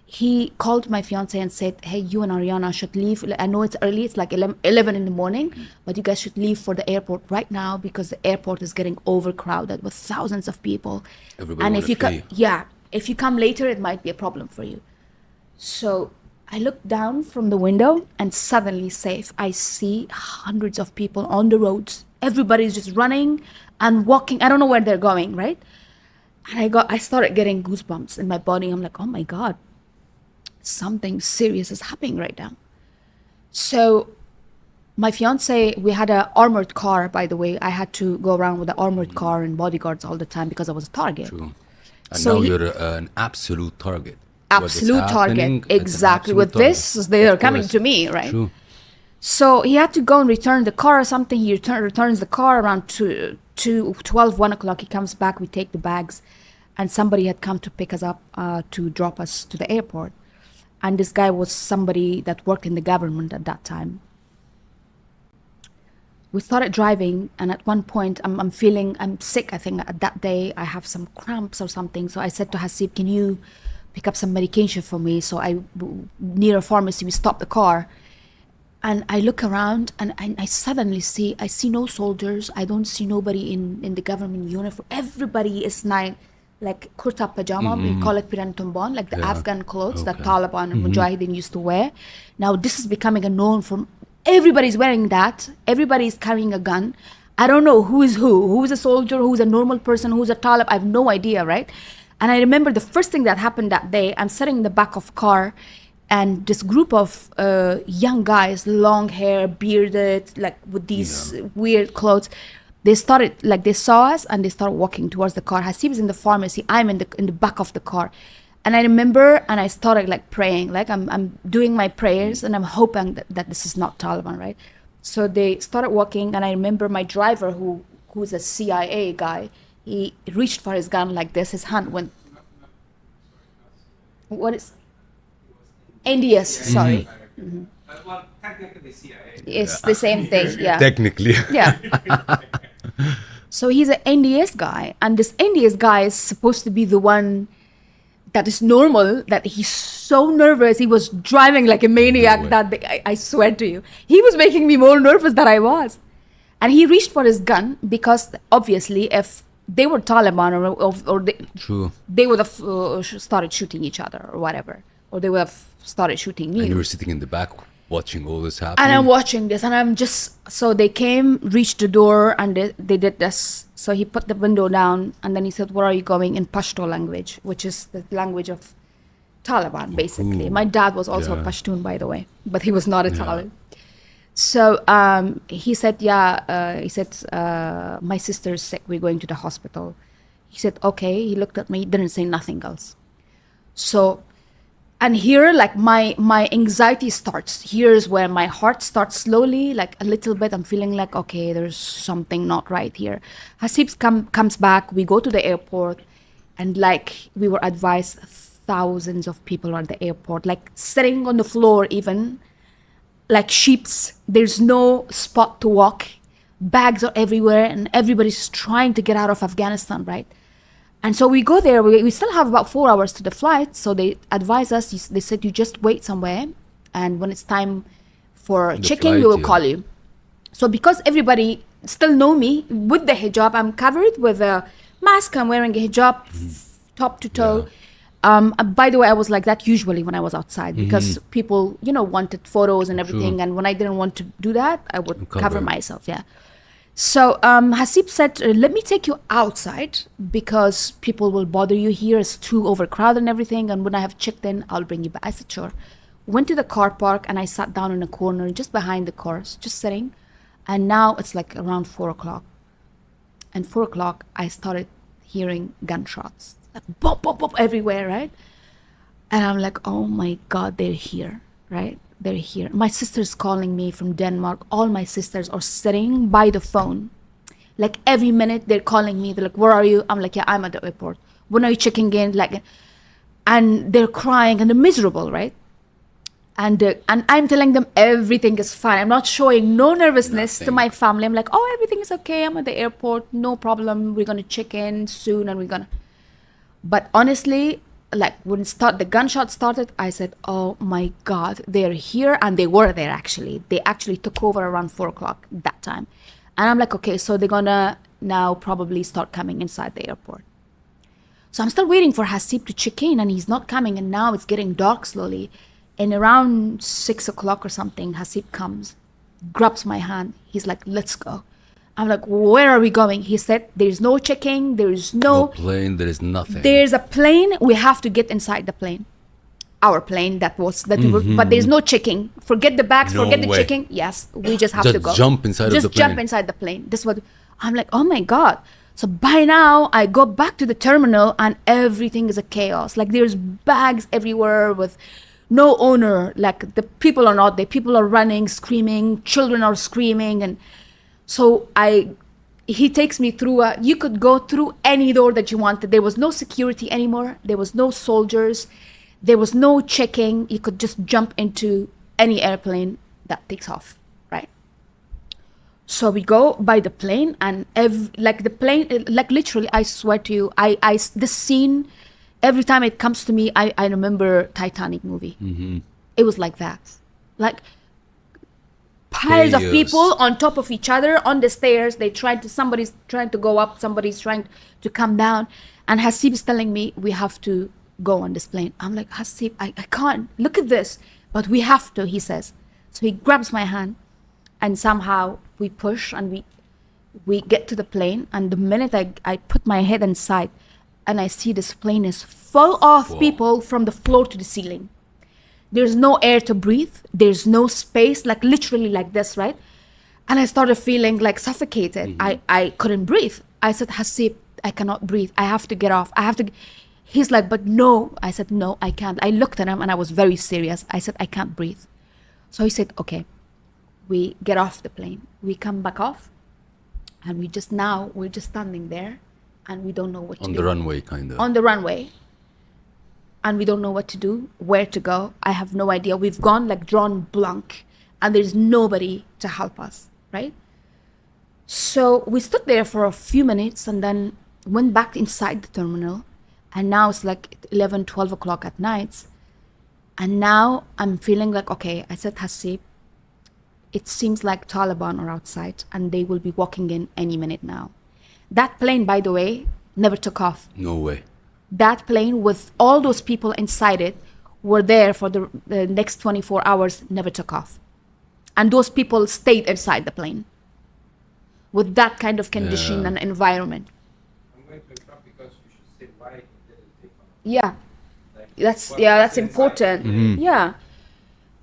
He called my fiance and said, hey, you and Ariana should leave. I know it's early, it's like 11 in the morning, but you guys should leave for the airport right now because the airport is getting overcrowded with thousands of people. Everybody And wanna if you flee. if you come later, it might be a problem for you. So I looked down from the window, and suddenly, Saif, I see hundreds of people on the roads. Everybody's just running and walking. I don't know where they're going, right? And I started getting goosebumps in my body. I'm like, oh my God, something serious is happening right now. So my fiance, we had an armored car, by the way. I had to go around with an armored car and bodyguards all the time because I was a target. True. And So now he- you're an absolute target. What is Absolute happening, target. it's an Exactly. absolute With this, target. they are Of coming course. to me, right? True. So he had to go and return the car or something. He returns the car around 1 o'clock. He comes back, we take the bags. And somebody had come to pick us up to drop us to the airport. And this guy was somebody that worked in the government at that time. We started driving, and at one point, I'm feeling, I'm sick. I think that day I have some cramps or something. So I said to Hasib, can you pick up some medication for me? So near a pharmacy, we stopped the car. And I look around, and I suddenly see, I see no soldiers. I don't see nobody in the government uniform. Everybody is like kurta pajama. We call it pirantumbon, like the Yeah. Afghan clothes that Okay. Taliban and Mujahideen used to wear. Now this is becoming a norm for everybody's wearing that. Everybody's carrying a gun. I don't know who is who's a soldier, who's a normal person, who's a Talib. I have no idea, right? And I remember the first thing that happened that day, I'm sitting in the back of car, and this group of young guys, long hair, bearded, like with these weird clothes, they started, like they saw us and they started walking towards the car. Hasib is in the pharmacy, I'm in the back of the car. And I remember, and I started like praying, like I'm doing my prayers, and I'm hoping that this is not Taliban, right? So they started walking, and I remember my driver, who's a CIA guy, he reached for his gun like this, his hand went, what is, NDS, sorry. Well, technically CIA. It's the same thing, yeah. Technically. Yeah. So he's an NDS guy, and this NDS guy is supposed to be the one that is normal, that he's so nervous. He was driving like a maniac way. that day, I swear to you. He was making me more nervous than I was. And he reached for his gun because obviously if they were Taliban or True. they would have started shooting each other or whatever. Or they would have started shooting me. And you were sitting in the back watching all this happen. And I'm watching this, and I'm just, so they came, reached the door, and they did this. So he put the window down, and then he said, where are you going? In Pashto language, which is the language of Taliban, basically. Ooh. My dad was also Yeah. a Pashtun, by the way, but he was not a Taliban. So he said, my sister's sick, we're going to the hospital. He said, okay. He looked at me, didn't say nothing else. So, and here, like my anxiety starts. Here's where my heart starts slowly, like a little bit. I'm feeling like, okay, there's something not right here. Hasib comes back. We go to the airport, and like we were advised, thousands of people are at the airport, like sitting on the floor, even like sheeps. There's no spot to walk. Bags are everywhere, and everybody's trying to get out of Afghanistan, right? And so we go there, we still have about 4 hours to the flight. So they advise us, they said, you just wait somewhere. And when it's time for The check-in, we flight, will yeah. call you. So because everybody still know me with the hijab, I'm covered with a mask, I'm wearing a hijab top to toe. By the way, I was like that usually when I was outside because people, wanted photos and everything. True. And when I didn't want to do that, I would cover Cover. myself, yeah. So Hasib said, let me take you outside because people will bother you here. It's too overcrowded and everything. And when I have checked in, I'll bring you back. I said, sure. Went to the car park, and I sat down in a corner just behind the cars, just sitting. And now it's like around 4 o'clock. And 4 o'clock, I started hearing gunshots like bop, bop, bop everywhere, right? And I'm like, oh my God, they're here, right? They're here. My sister's calling me from Denmark. All my sisters are sitting by the phone. Like every minute they're calling me. They're like, where are you? I'm like, yeah, I'm at the airport. When are you checking in? Like, and they're crying and they're miserable, right? And I'm telling them everything is fine. I'm not showing no nervousness to my family. I'm like, oh, everything is okay. I'm at the airport. No problem. We're going to check in soon and we're going to. But honestly, like when the gunshot started, I said, oh my God, they're here. And they were there actually. They actually took over around 4 o'clock that time. And I'm like, okay, so they're going to now probably start coming inside the airport. So I'm still waiting for Hasib to check in and he's not coming. And now it's getting dark slowly. And around 6 o'clock or something, Hasib comes, grabs my hand. He's like, let's go. I'm like, where are we going? He said, there's no checking. There's no plane. There is nothing. There's a plane. We have to get inside the plane. Our plane but there's no checking. Forget the bags, forget the checking. Yes, we just have to go. Just jump inside of the plane. Just jump inside the plane. This is what I'm like, oh my God. So by now I go back to the terminal and everything is a chaos. Like there's bags everywhere with no owner. Like the people are not there. People are running, screaming. Children are screaming. And so he takes me through you could go through any door that you wanted. There was no security anymore. There was no soldiers. There was no checking. You could just jump into any airplane that takes off, right? So we go by the plane and the plane, like literally, I swear to you, this scene, every time it comes to me, I remember Titanic movie. Mm-hmm. It was like that. Like piles of people on top of each other on the stairs. Somebody's trying to go up, somebody's trying to come down. And Hasib is telling me, we have to go on this plane. I'm like, Hasib, I can't. Look at this. But we have to, he says. So he grabs my hand and somehow we push and we get to the plane. And the minute I put my head inside and I see this plane is full of people from the floor to the ceiling. There's no air to breathe. There's no space, like literally like this, right? And I started feeling like suffocated. Mm-hmm. I couldn't breathe. I said, Hasib, I cannot breathe. I have to get off. He's like, but no. I said, no, I can't. I looked at him and I was very serious. I said, I can't breathe. So he said, okay. We get off the plane. We come back off. And we're just standing there. And we don't know what to do. On the runway, kind of. On the runway. And we don't know what to do, where to go. I have no idea. We've gone like drawn blank. And there's nobody to help us, right? So we stood there for a few minutes and then went back inside the terminal. And now it's like 11, 12 o'clock at night. And now I'm feeling like, okay, I said, Hasib, it seems like Taliban are outside and they will be walking in any minute now. That plane, by the way, never took off. No way. That plane with all those people inside it were there for the next 24 hours, never took off. And those people stayed inside the plane with that kind of condition and environment. I'm going to interrupt because you should say why it didn't take off. Yeah. Like, That's important. Mm-hmm. Yeah.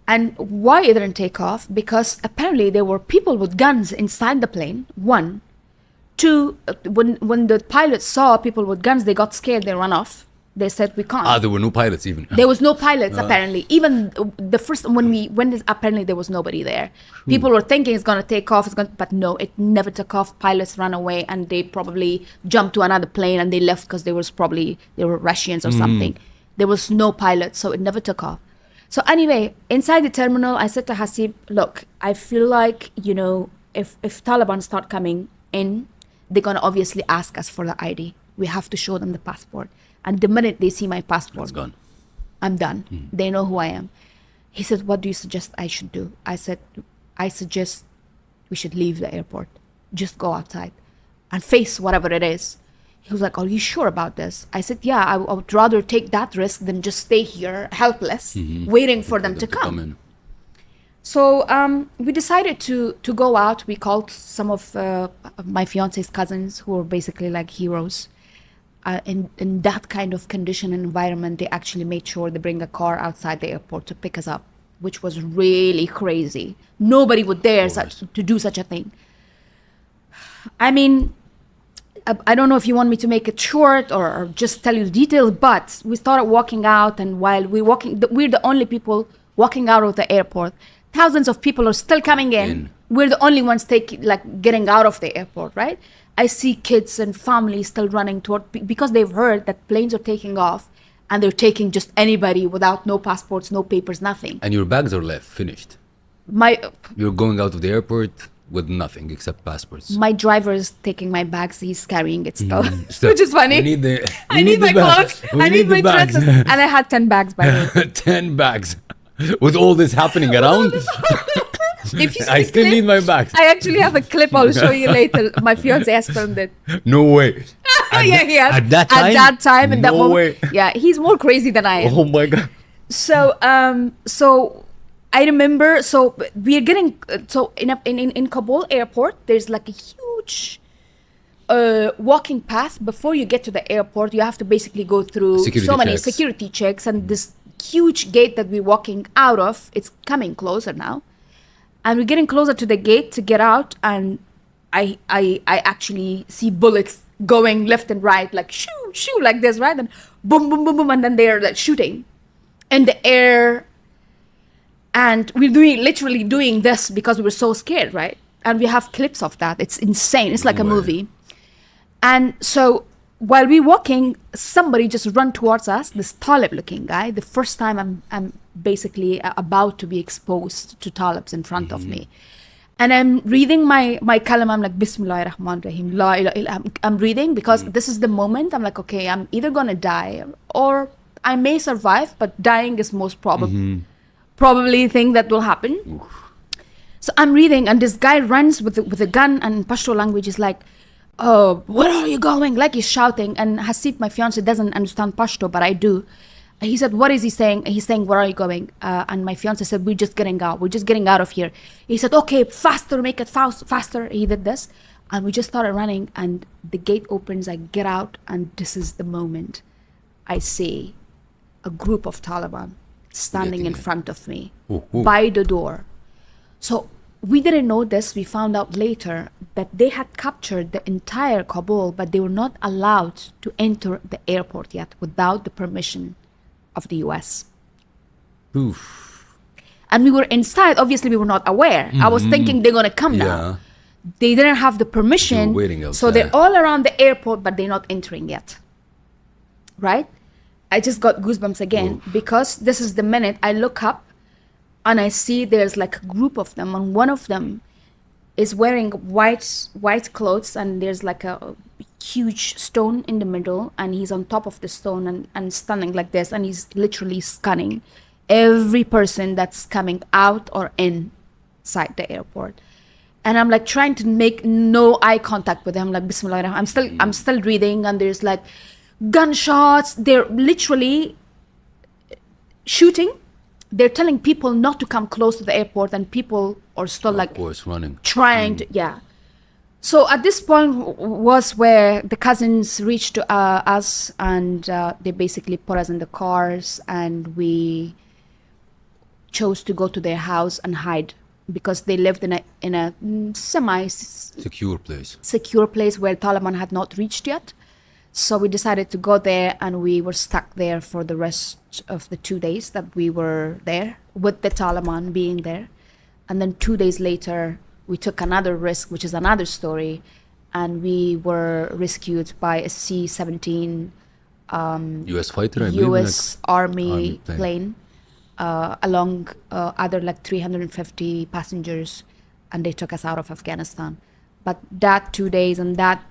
And why it didn't take off? Because apparently there were people with guns inside the plane, one. Two, when the pilots saw people with guns, they got scared, they ran off. They said, we can't. There were no pilots even. There was no pilots, apparently. Even the first, when we went, apparently there was nobody there. People were thinking it's going to take off, but no, it never took off. Pilots ran away and they probably jumped to another plane and they left because they were Russians or something. There was no pilot, so it never took off. So anyway, inside the terminal, I said to Hasib, look, I feel like, if Taliban start coming in, they're going to obviously ask us for the ID. We have to show them the passport. And the minute they see my passport, It's gone. I'm done. They know who I am. He said, what do you suggest I should do? I said, I suggest we should leave the airport. Just go outside and face whatever it is. He was like, are you sure about this? I said, yeah, I would rather take that risk than just stay here helpless, waiting for them to come. In. So we decided to go out. We called some of my fiance's cousins who were basically like heroes. In that kind of condition and environment, they actually made sure they bring a car outside the airport to pick us up, which was really crazy. Nobody would dare to do such a thing. I mean, I don't know if you want me to make it short or just tell you the details, but we started walking out, and while we're walking, we're the only people walking out of the airport. Thousands of people are still coming in. We're the only ones getting out of the airport, right? I see kids and families still running because they've heard that planes are taking off, and they're taking just anybody without no passports, no papers, nothing. And your bags are left, finished. You're going out of the airport with nothing except passports. My driver is taking my bags. He's carrying it still, which is funny. I need my clothes. I need my dresses. And I had 10 bags by the way. 10 bags. With all this happening around, if you see I still need my bags. I actually have a clip I'll show you later. My fiance has filmed it. No way. At that time? In that No moment. way. Yeah, he's more crazy than I am. Oh my God. So I remember, so we're getting, in Kabul airport, there's like a huge walking path. Before you get to the airport, you have to basically go through many security checks, and this huge gate that we're walking out of, it's coming closer now. And we're getting closer to the gate to get out, and I actually see bullets going left and right, like shoo, shoo, like this, right? And boom, boom, boom, boom, and then they're like shooting in the air. And we're literally doing this because we were so scared, right? And we have clips of that. It's insane. It's like a movie. And so while we're walking, somebody just run towards us, this Talib-looking guy. The first time I'm basically about to be exposed to Talibs in front of me. And I'm reading my kalam. I'm like, Bismillah ar-Rahman ar-Rahim. La ilaha illa. I'm reading because this is the moment. I'm like, okay, I'm either going to die or I may survive, but dying is most probably thing that will happen. Oof. So I'm reading, and this guy runs with a gun, and in Pashto language is like, oh, where are you going? Like he's shouting. And Hasib, my fiance, doesn't understand Pashto, but I do. He said, what is he saying? He's saying, where are you going? And my fiance said, we're just getting out. We're just getting out of here. He said, okay, faster, make it faster. He did this. And we just started running, and the gate opens. I get out, and this is the moment I see a group of Taliban standing in front of me by the door. So we didn't know this. We found out later that they had captured the entire Kabul, but they were not allowed to enter the airport yet without the permission of the US. Oof. And we were inside. Obviously, we were not aware. I was thinking they're going to come now. They didn't have the permission. So they're all around the airport, but they're not entering yet. Right? I just got goosebumps again because this is the minute I look up and I see there's like a group of them, and one of them is wearing white clothes, and there's like a huge stone in the middle, and he's on top of the stone and standing like this, and he's literally scanning every person that's coming out or inside the airport. And I'm like trying to make no eye contact with him, like Bismillah. I'm still reading, and there's like gunshots. They're literally shooting. They're telling people not to come close to the airport, and people are still running, trying to. So at this point was where the cousins reached to us, and they basically put us in the cars, and we chose to go to their house and hide because they lived in a semi secure place where Taliban had not reached yet. So we decided to go there, and we were stuck there for the rest of the 2 days that we were there, with the Taliban being there. And then 2 days later, we took another risk, which is another story, and we were rescued by a C-17 US fighter, I US Army plane along other like 350 passengers, and they took us out of Afghanistan. But that 2 days and that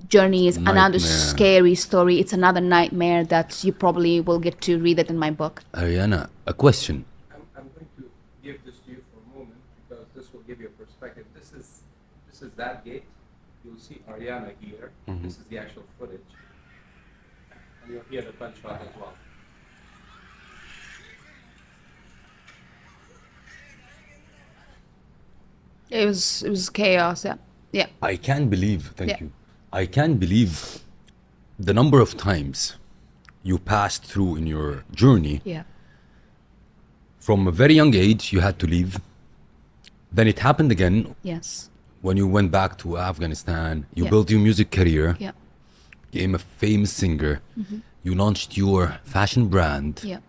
journey is another scary story. It's another nightmare that you probably will get to read it in my book. Aryana, a question. I'm going to give this to you for a moment because this will give you a perspective. This is that gate. You'll see Aryana here. This is the actual footage. And you'll hear the gunshot as well. It was chaos. Yeah. I can't believe. Thank you. I can't believe the number of times you passed through in your journey. Yeah. From a very young age, you had to leave. Then it happened again. Yes. When you went back to Afghanistan, you built your music career. Yeah. became a famous singer. You launched your fashion brand. Yeah.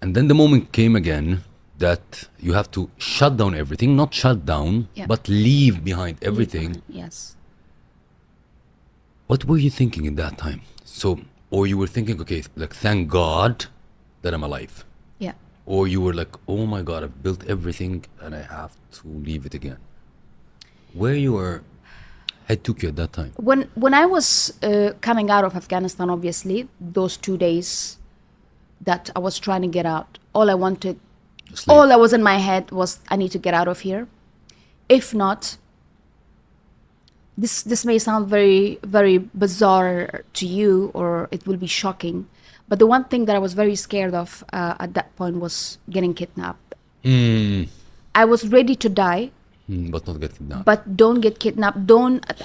And then the moment came again that you have to shut down everything, not shut down, Yeah. but leave behind everything. Yes. What were you thinking in that time? So, or you were thinking, okay, like, thank God that I'm alive. Yeah. Or you were like, oh my God, I've built everything and I have to leave it again. Where your head took you at that time? When I was coming out of Afghanistan, obviously, those 2 days that I was trying to get out, all I wanted, Just leave. all that was in my head was, I need to get out of here. If not, this may sound very, very bizarre to you, or it will be shocking, but the one thing that I was very scared of at that point was getting kidnapped. I was ready to die, But not get kidnapped. but don't get kidnapped.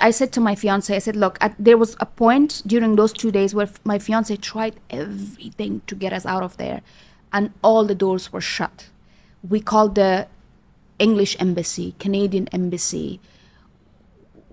I said to my fiance, I said, look, there was a point during those 2 days where my fiance tried everything to get us out of there, and all the doors were shut. We called the English embassy, Canadian embassy.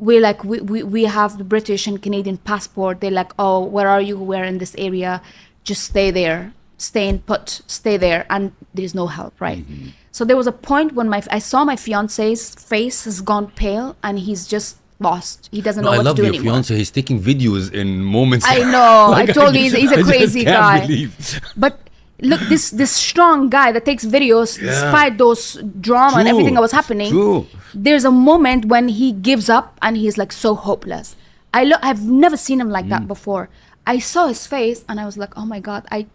We have the British and Canadian passport. They're like, oh, where are you? We're in this area. Just stay there. Stay in put. Stay there. And there's no help, right? So there was a point when I saw my fiance's face has gone pale and he's just lost. He doesn't know I what love to do your anymore. fiance. He's taking videos in moments. I know. Like, I told you he's a just crazy can't guy. believe. But look, this strong guy that takes videos despite those drama and True, everything that was happening. true. There's a moment when he gives up and he's like so hopeless. I've never seen him like that before. I saw his face and I was like, oh my God. I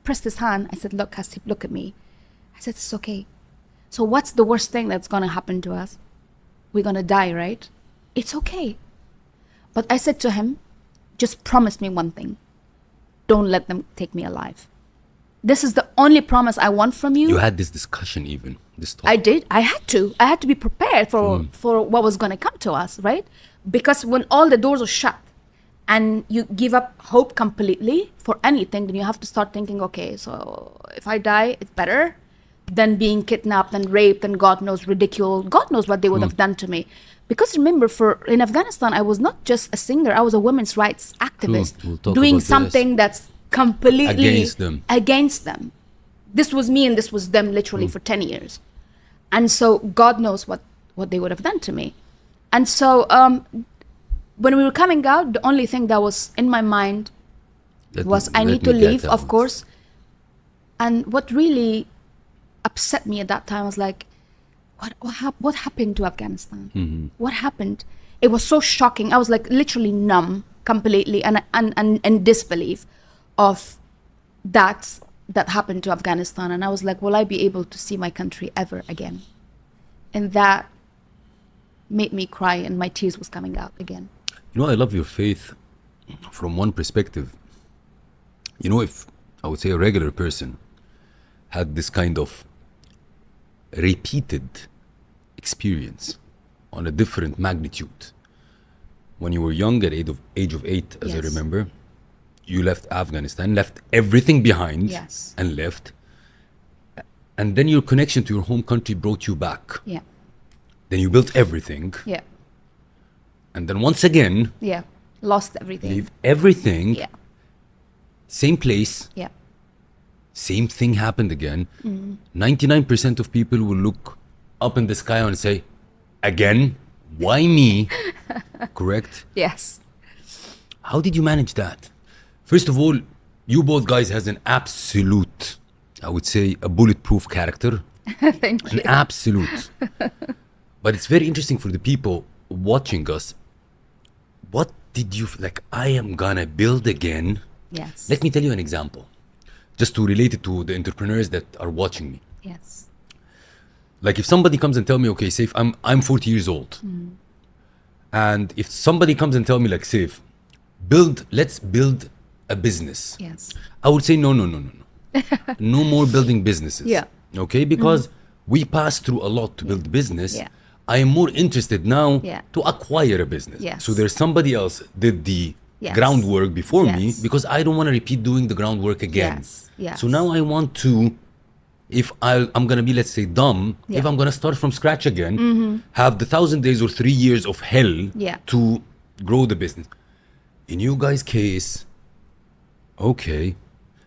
pressed his hand. I said, look, Hasib, look at me. I said, it's okay. So what's the worst thing that's going to happen to us? We're going to die, right? It's okay. But I said to him, just promise me one thing. Don't let them take me alive. This is the only promise I want from you. You had this discussion even, this talk. I did. I had to be prepared for what was going to come to us, right? Because when all the doors are shut and you give up hope completely for anything, then you have to start thinking, okay, so if I die, it's better than being kidnapped and raped and God knows ridiculed. God knows what they would have done to me. Because remember, in Afghanistan, I was not just a singer. I was a women's rights activist We'll talk doing about this. something that's completely Against them. This was me and this was them literally for 10 years. And so God knows what they would have done to me. And so when we were coming out, the only thing that was in my mind was I need to leave, of course. And what really upset me at that time was like, what happened to Afghanistan? What happened? It was so shocking. I was like literally numb completely and disbelief of that happened to Afghanistan. And I was like, will I be able to see my country ever again? And that made me cry and my tears was coming out again. You know, I love your faith from one perspective. You know, if I would say a regular person had this kind of repeated experience on a different magnitude. When you were young at age of 8, as I Yes. remember, you left Afghanistan, left everything behind Yes. and left. And then your connection to your home country brought you back. Yeah. Then you built everything. Yeah. And then once again, Yeah. Lost everything. leave everything, Yeah. same place, Yeah. same thing happened again. 99% of people will look up in the sky and say, again, why me? Correct? Yes. How did you manage that? First of all, you both guys has an absolute, I would say, a bulletproof character. Thank An you. absolute. But it's very interesting for the people watching us. What did you, like, I am gonna build again. Yes. Let me tell you an example, just to relate it to the entrepreneurs that are watching me. Yes. Like if somebody comes and tell me, okay, Seif, I'm 40 years old. And if somebody comes and tell me like, Seif, let's build a business. Yes. I would say, no. No more building businesses. Yeah. Okay, because we passed through a lot to build business. Yeah. I am more interested now Yeah. to acquire a business. Yes. So there's somebody else did the Yes. groundwork before me Yes. because I don't want to repeat doing the groundwork again. Yes. Yes. So now I want to, if I'm going to be, let's say, dumb, Yeah. if I'm going to start from scratch again, have the 1,000 days or 3 years of hell Yeah. to grow the business. In you guys' case, okay,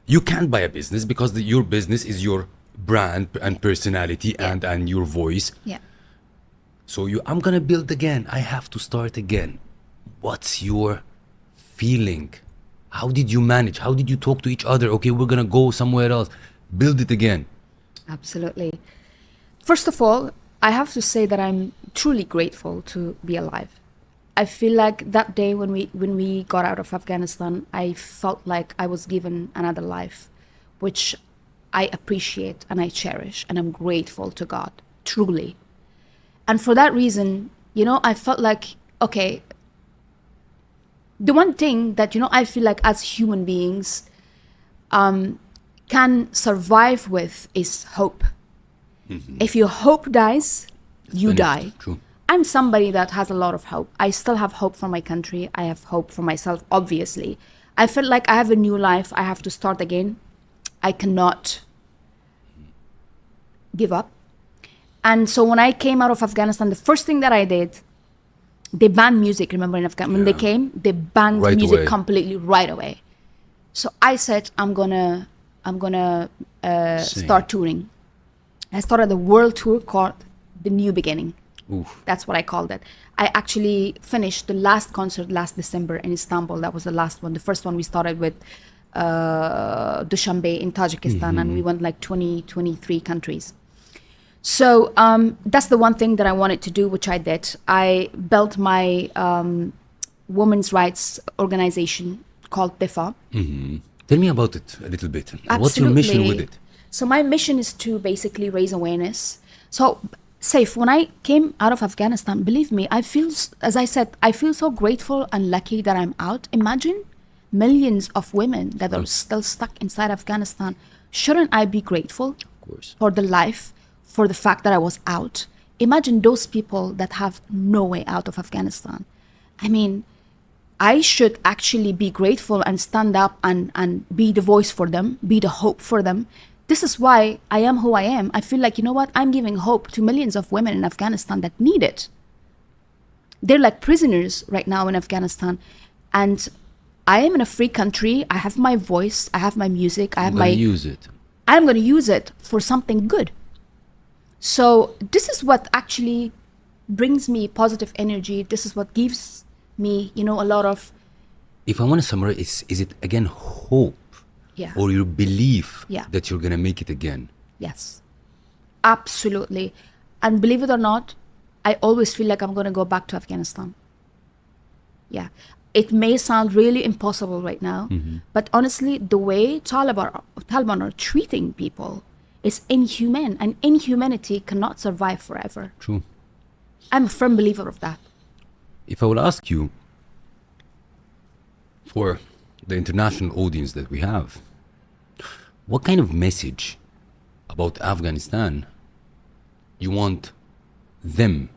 you can't buy a business because your business is your brand and personality and your voice. Yeah. So I'm gonna build again. I have to start again. What's your feeling? How did you manage? How did you talk to each other? Okay, we're gonna go somewhere else. Build it again. Absolutely. First of all, I have to say that I'm truly grateful to be alive. I feel like that day when we got out of Afghanistan, I felt like I was given another life, which I appreciate and I cherish, and I'm grateful to God, truly. And for that reason, I felt like, okay, the one thing that, I feel like as human beings can survive with is hope. If your hope dies, you die. True. I'm somebody that has a lot of hope. I still have hope for my country. I have hope for myself, obviously. I feel like I have a new life. I have to start again. I cannot give up. And so when I came out of Afghanistan, the first thing that I did, they banned music, remember, in Afghanistan. When they came, they banned Right music away. completely right away. So I said, I'm gonna start touring. I started the world tour called The New Beginning. Oof. That's what I called it. I actually finished the last concert last December in Istanbul. That was the last one. The first one we started with Dushanbe in Tajikistan, and we went like 23 countries. So that's the one thing that I wanted to do, which I did. I built my women's rights organization called BIFA. Tell me about it a little bit. What's your mission with it? So my mission is to basically raise awareness. So Seif, when I came out of Afghanistan, believe me, I feel, as I said, I feel so grateful and lucky that I'm out. Imagine millions of women that are still stuck inside Afghanistan. Shouldn't I be grateful Of course. for the life, for the fact that I was out? Imagine those people that have no way out of Afghanistan. I mean, I should actually be grateful and stand up and be the voice for them, be the hope for them. This is why I am who I am. I feel like, you know what? I'm giving hope to millions of women in Afghanistan that need it. They're like prisoners right now in Afghanistan. And I am in a free country. I have my voice. I have my music. I have my... use it. I'm going to use it for something good. So this is what actually brings me positive energy. This is what gives me, a lot of... If I want to summarize, is it again hope? Yeah. Or your belief Yeah. that you're going to make it again? Yes, absolutely. And believe it or not, I always feel like I'm going to go back to Afghanistan. Yeah. It may sound really impossible right now, but honestly, the way Taliban are treating people is inhumane, and inhumanity cannot survive forever. True. I'm a firm believer of that. If I will ask you, for the international audience that we have, what kind of message about Afghanistan you want them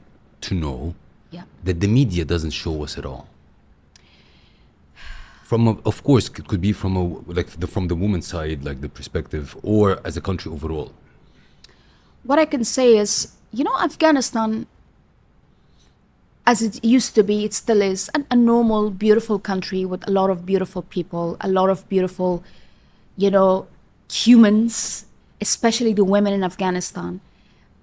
to know Yeah. that the media doesn't show us at all? Of course, it could be from the woman's side, like the perspective, or as a country overall. What I can say is, Afghanistan, as it used to be, it still is a normal, beautiful country with a lot of beautiful people, a lot of beautiful, humans, especially the women in Afghanistan.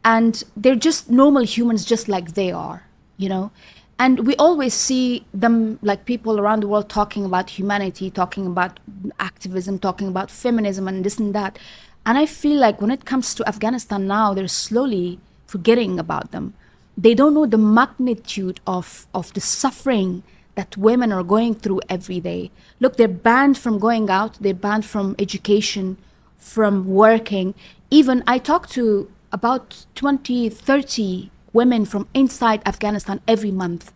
And they're just normal humans, just like they are, And we always see them, like people around the world, talking about humanity, talking about activism, talking about feminism and this and that. And I feel like when it comes to Afghanistan now, they're slowly forgetting about them. They don't know the magnitude of the suffering that women are going through every day. Look, they're banned from going out. They're banned from education, from working. Even I talk to about 20, 30 women from inside Afghanistan every month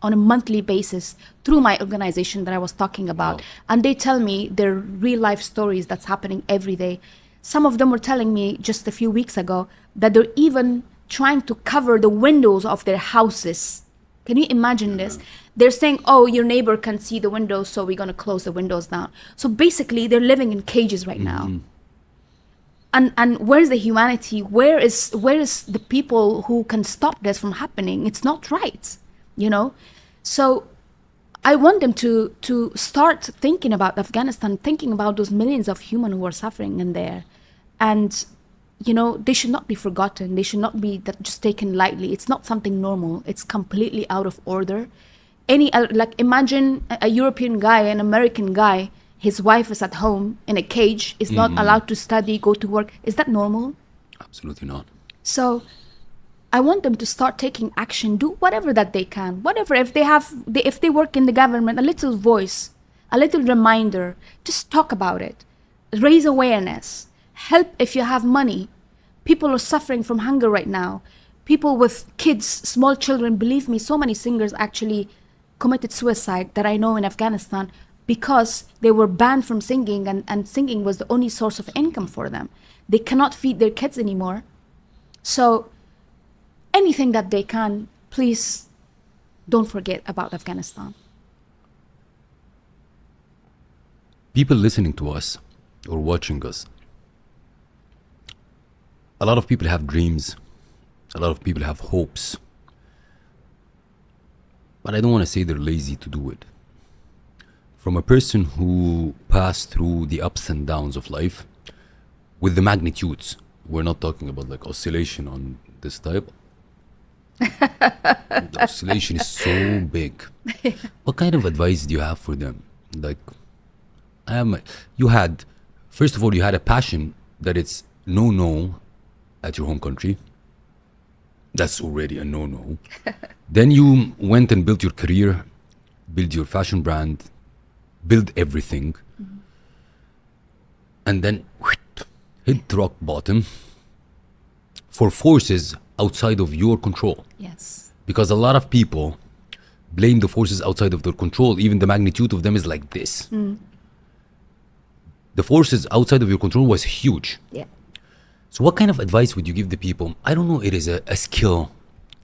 on a monthly basis through my organization that I was talking about. Wow. And they tell me their real life stories that's happening every day. Some of them were telling me just a few weeks ago that they're even trying to cover the windows of their houses. Can you imagine this? They're saying, oh, your neighbor can see the windows, so we're going to close the windows down. So basically, they're living in cages right now. And where's the humanity? Where is the people who can stop this from happening? It's not right, So I want them to start thinking about Afghanistan, thinking about those millions of humans who are suffering in there. And, they should not be forgotten. They should not be just taken lightly. It's not something normal. It's completely out of order. Imagine a European guy, an American guy, his wife is at home in a cage, is not allowed to study, go to work. Is that normal? Absolutely not. So I want them to start taking action, do whatever that they can. Whatever, if they work in the government, a little voice, a little reminder, just talk about it. Raise awareness. Help if you have money. People are suffering from hunger right now. People with kids, small children, believe me, so many singers actually committed suicide that I know in Afghanistan because they were banned from singing, and singing was the only source of income for them. They cannot feed their kids anymore. So anything that they can, please don't forget about Afghanistan. People listening to us or watching us, a lot of people have dreams, a lot of people have hopes, but I don't want to say they're lazy to do it. From a person who passed through the ups and downs of life with the magnitudes, we're not talking about like oscillation on this type. The oscillation is so big. What kind of advice do you have for them? Like, first of all, you had a passion that it's no at your home country. That's already a no. Then you went and built your career, built your fashion brand, built everything, and then hit rock bottom for forces outside of your control. Yes. Because a lot of people blame the forces outside of their control. Even the magnitude of them is like this. The forces outside of your control was huge. Yeah. So what kind of advice would you give the people? I don't know, it is a skill.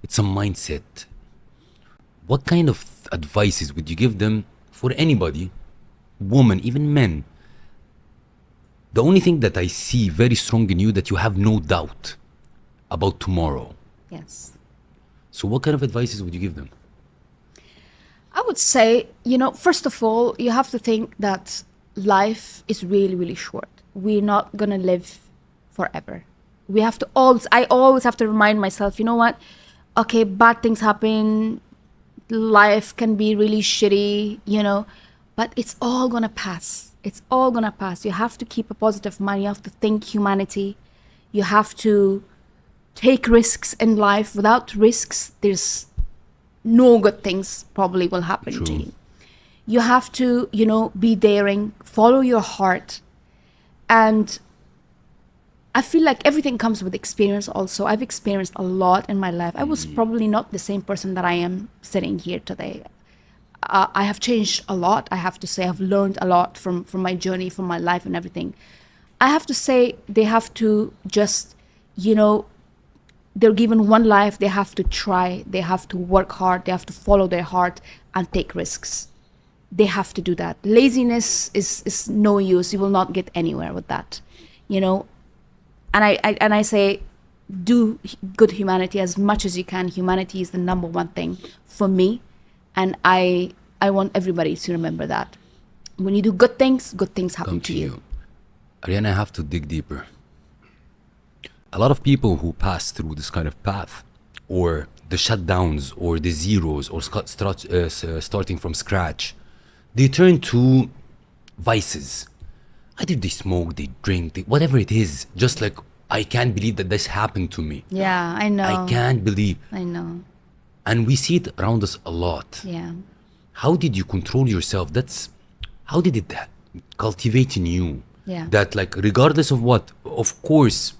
It's a mindset. What kind of advices would you give them for anybody, woman, even men? The only thing that I see very strong in you that you have no doubt about tomorrow. Yes. So what kind of advices would you give them? I would say, first of all, you have to think that life is really, really short. We're not going to live forever. I always have to remind myself, you know what? Okay, bad things happen. Life can be really shitty, but it's all going to pass. It's all going to pass. You have to keep a positive mind. You have to think humanity. You have to take risks in life. Without risks, there's no good things probably will happen True. to you. You have to, be daring, follow your heart. And I feel like everything comes with experience also. I've experienced a lot in my life. I was probably not the same person that I am sitting here today. I have changed a lot, I have to say. I've learned a lot from my journey, from my life and everything. I have to say they have to just, they're given one life. They have to try. They have to work hard. They have to follow their heart and take risks. They have to do that. Laziness is no use. You will not get anywhere with that, And I say, do good humanity as much as you can. Humanity is the number one thing for me, and I want everybody to remember that. When you do good things happen to you. Aryana, I have to dig deeper. A lot of people who pass through this kind of path, or the shutdowns, or the zeros, or starting from scratch, they turn to vices. Either they smoke, they drink, whatever it is. Just like, I can't believe that this happened to me. Yeah, I know. I can't believe. I know. And we see it around us a lot. Yeah. How did you control yourself? How did it cultivate in you? Yeah. That, like, regardless of what, of course,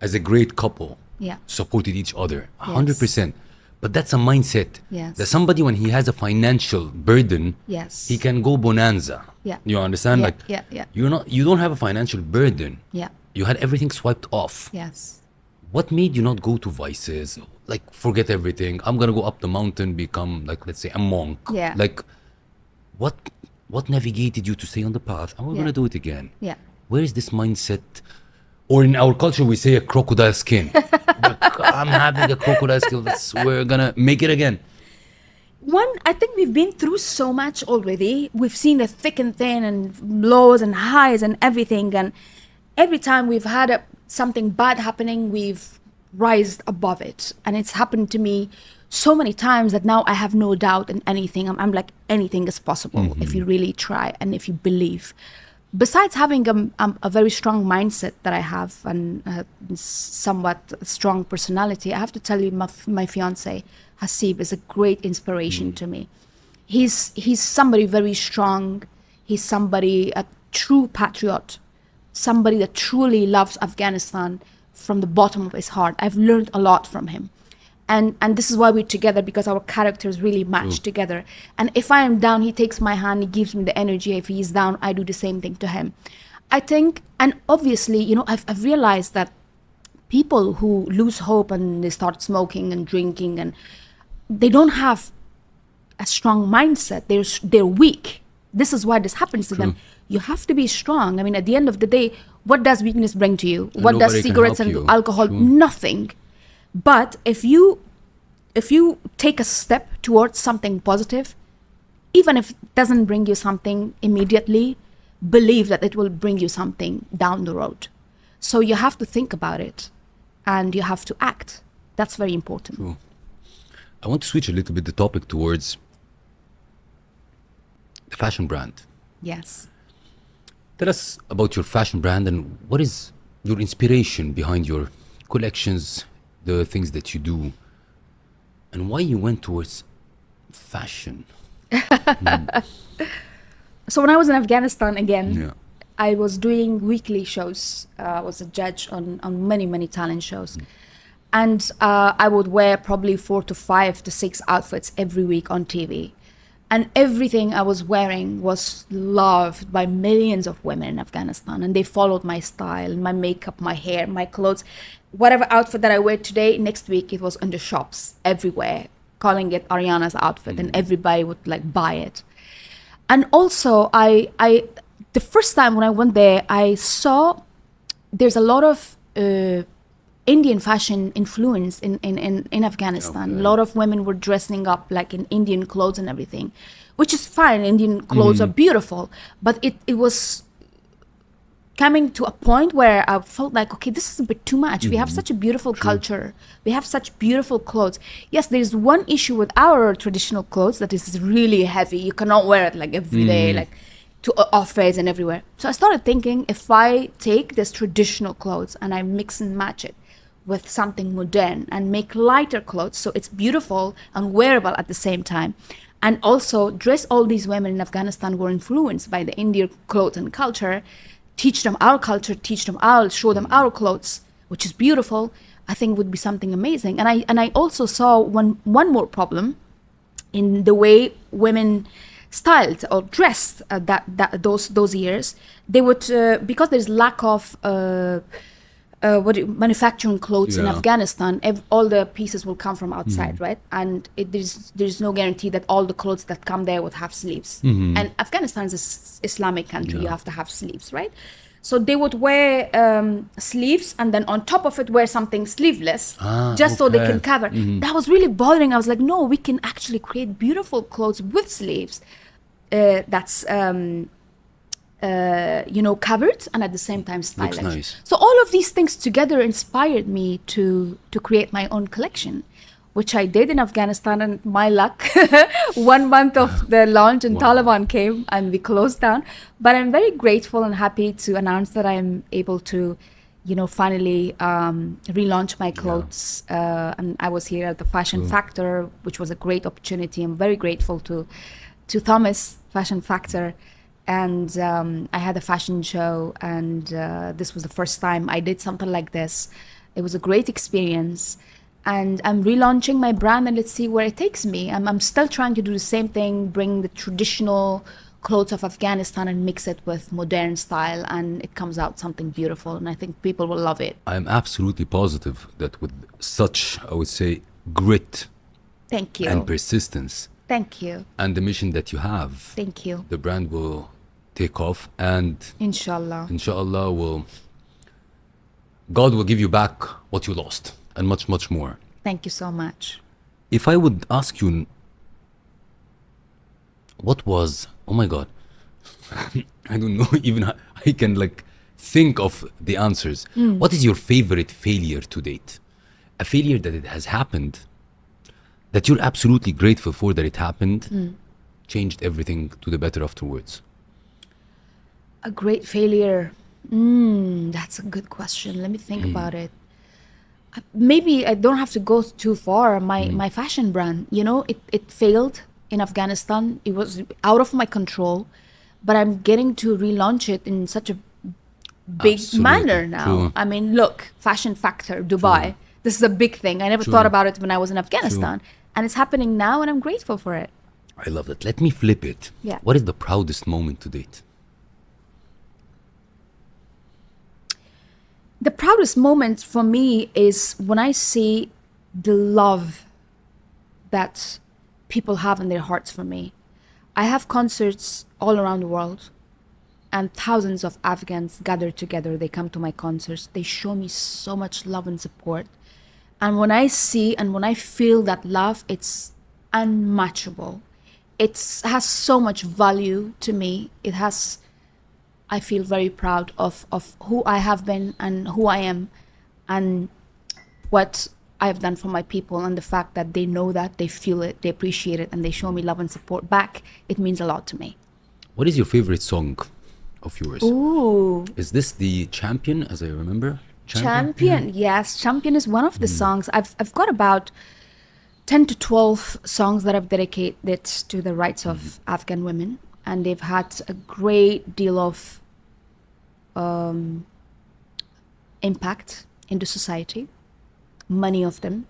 as a great couple, Yeah. supported each other 100%. But that's a mindset. Yes. That somebody, when he has a financial burden, Yes. he can go bonanza. Yeah. You understand? Yeah, yeah. You don't have a financial burden. Yeah. You had everything swiped off. Yes. What made you not go to vices? Like, forget everything. I'm gonna go up the mountain, become, like, let's say, a monk. Yeah. Like, what navigated you to stay on the path? And we're gonna do it again. Yeah. Where is this mindset? Or in our culture, we say a crocodile skin. Like, I'm having a crocodile skin. We're gonna make it again. One, I think we've been through so much already. We've seen the thick and thin and lows and highs and everything. And every time we've had something bad happening, we've rised above it. And it's happened to me so many times that now I have no doubt in anything. I'm like, anything is possible if you really try and if you believe. Besides having a very strong mindset that I have and somewhat strong personality, I have to tell you, my fiance Hasib is a great inspiration to me. He's somebody very strong. He's somebody, a true patriot, somebody that truly loves Afghanistan from the bottom of his heart. I've learned a lot from him. And this is why we're together, because our characters really match together. And if I am down, he takes my hand, he gives me the energy. If he's down, I do the same thing to him. I think, and obviously, you know, I've realized that people who lose hope and they start smoking and drinking, and they don't have a strong mindset. They're weak. This is why this happens to them. You have to be strong. I mean, at the end of the day, what does weakness bring to you? And what does nobody can cigarettes help and you. alcohol? Nothing. But if you take a step towards something positive, even if it doesn't bring you something immediately, believe that it will bring you something down the road. So you have to think about it and you have to act. That's very important. True. I want to switch a little bit the topic towards the fashion brand. Yes. Tell us about your fashion brand and what is your inspiration behind your collections, the things that you do, and why you went towards fashion. So when I was in Afghanistan again, Yeah. I was doing weekly shows. I was a judge on many talent shows. And I would wear probably 4 to 5 to 6 outfits every week on TV. And everything I was wearing was loved by millions of women in Afghanistan. And they followed my style, my makeup, my hair, my clothes. Whatever outfit that I wear today, next week it was in the shops everywhere, calling it Ariana's outfit. And everybody would like buy it. And also, the first time when I went there, I saw there's a lot of Indian fashion influence in Afghanistan. Okay. A lot of women were dressing up like in Indian clothes and everything, which is fine. Indian clothes are beautiful, but it was coming to a point where I felt like, okay, this is a bit too much. We have such a beautiful culture. We have such beautiful clothes. Yes, there's one issue with our traditional clothes that is really heavy. You cannot wear it like every day, like to office and everywhere. So I started thinking, if I take this traditional clothes and I mix and match it with something modern and make lighter clothes so it's beautiful and wearable at the same time, and also dress all these women in Afghanistan who were influenced by the Indian clothes and culture, teach them our culture, show them our clothes, which is beautiful, I think would be something amazing. And I also saw one more in the way women styled or dressed those years. They would because there's lack of manufacturing clothes in Yeah. Afghanistan. All the pieces will come from outside, right? And there's no guarantee that all the clothes that come there would have sleeves. And Afghanistan is an Islamic country. You have to have sleeves, right? So they would wear sleeves and then on top of it wear something sleeveless, just so they okay. can cover. That was really bothering. I was like, no, we can actually create beautiful clothes with sleeves that's covered and at the same time stylish. Looks nice. So all of these things together inspired me to create my own collection, which I did in Afghanistan. And my luck, 1 month of the launch and Taliban came and we closed down. But I'm very grateful and happy to announce that I'm able to, finally relaunch my clothes. And I was here at the Fashion Factor, which was a great opportunity. I'm very grateful to Thomas Fashion Factor. And I had a fashion show, and this was the first time I did something like this. It was a great experience, and I'm relaunching my brand, and let's see where it takes me. I'm still trying to do the same thing, bring the traditional clothes of Afghanistan and mix it with modern style, and it comes out something beautiful, and I think people will love it. I'm absolutely positive that with such, I would say, grit Thank you. and persistence Thank you. and the mission that you have, Thank you. the brand will take off, and Inshallah. inshallah God will give you back what you lost and much more. Thank you so much. If I would ask you what was, oh my God, I don't know even how I can like think of the answers. What is your favorite failure to date? A failure that it has happened, that you're absolutely grateful for that it happened, changed everything to the better afterwards. A great failure. That's a good question. Let me think about it. Maybe I don't have to go too far. My fashion brand, it failed in Afghanistan. It was out of my control, but I'm getting to relaunch it in such a big Absolutely. manner now. True. I mean, look, Fashion Factor, Dubai. This is a big thing. I never thought about it when I was in Afghanistan. And it's happening now, and I'm grateful for it. I love that. Let me flip it. Yeah. What is the proudest moment to date? The proudest moment for me is when I see the love that people have in their hearts for me. I have concerts all around the world, and thousands of Afghans gather together. They come to my concerts. They show me so much love and support. And when I see and when I feel that love, it's unmatchable. It has so much value to me. I feel very proud of who I have been and who I am and what I've done for my people, and the fact that they know that, they feel it, they appreciate it, and they show me love and support back. It means a lot to me. What is your favorite song of yours? Ooh, Is this the Champion, as I remember? Champion. Yes, Champion is one of the songs. I've got about 10 to 12 songs that I've dedicated to the rights of Afghan women, and they've had a great deal of impact into society, many of them.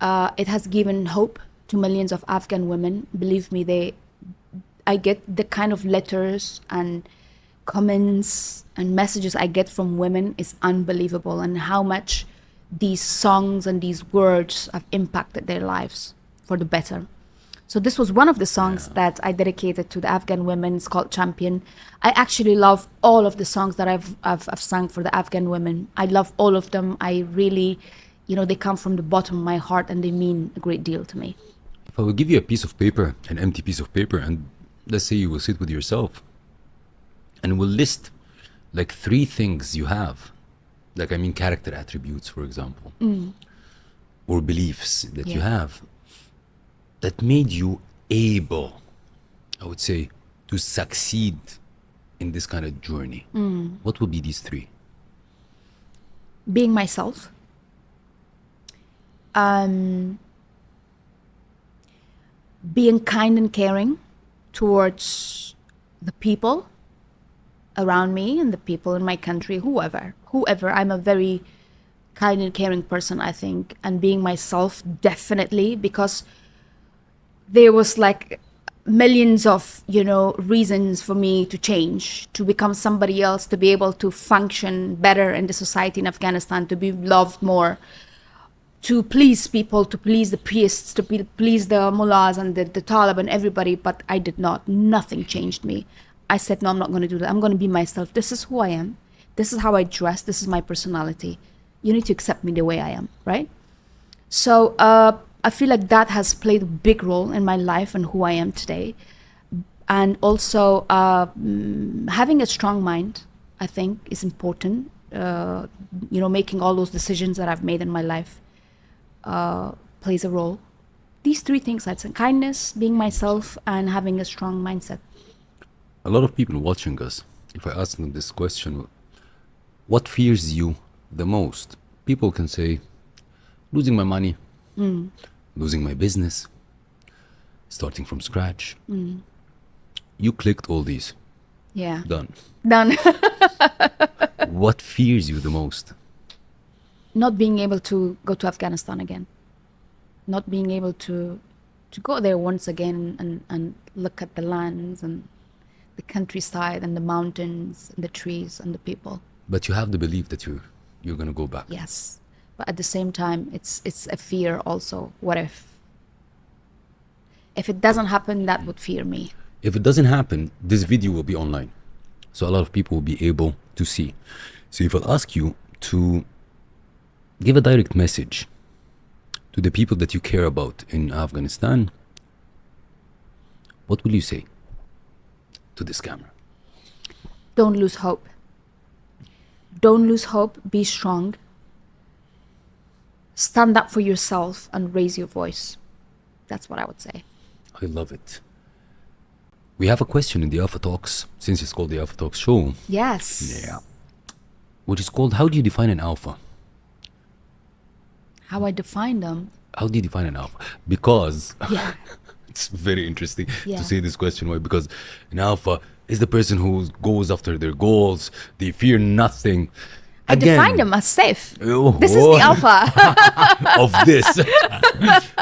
It has given hope to millions of Afghan women. Believe me, I get the kind of letters and comments and messages I get from women is unbelievable, and how much these songs and these words have impacted their lives for the better. So this was one of the songs that I dedicated to the Afghan women. It's called Champion. I actually love all of the songs that I've sung for the Afghan women. I love all of them. I really, they come from the bottom of my heart, and they mean a great deal to me. If I will give you a piece of paper, an empty piece of paper, and let's say you will sit with yourself and will list like 3 things you have, character attributes, for example, or beliefs that you have that made you able, I would say, to succeed in this kind of journey. What would be these 3? Being myself, being kind and caring towards the people around me and the people in my country, whoever. I'm a very kind and caring person, I think, and being myself, definitely, because there was like millions of, reasons for me to change, to become somebody else, to be able to function better in the society in Afghanistan, to be loved more, to please people, to please the priests, to please the mullahs and the Taliban, everybody, but I did not. Nothing changed me. I said, no, I'm not going to do that. I'm going to be myself. This is who I am. This is how I dress. This is my personality. You need to accept me the way I am, right? So I feel like that has played a big role in my life and who I am today. And also having a strong mind, I think, is important. Making all those decisions that I've made in my life plays a role. These 3 things, I'd say: kindness, being myself, and having a strong mindset. A lot of people watching us, if I ask them this question, what fears you the most? People can say, losing my money, losing my business, starting from scratch. You clicked all these. Yeah. Done. What fears you the most? Not being able to go to Afghanistan again. Not being able to go there once again and look at the lands and the countryside and the mountains and the trees and the people. But you have the belief that you're going to go back. Yes. But at the same time, it's a fear also. What if? If it doesn't happen, that would fear me. If it doesn't happen, this video will be online. So a lot of people will be able to see. So if I'll ask you to give a direct message to the people that you care about in Afghanistan, what will you say to this camera? Don't lose hope. Don't lose hope. Be strong. Stand up for yourself and raise your voice. That's what I would say. I love it. We have a question in the Alpha Talks, since it's called the Alpha Talks show. Yes. Yeah. Which is called, how do you define an alpha? How I define them. How do you define an alpha? Because Yeah. it's very interesting Yeah. to say this question. Why? Because an alpha is the person who goes after their goals. They fear nothing. I define them as safe. Oh, This is the alpha. of this.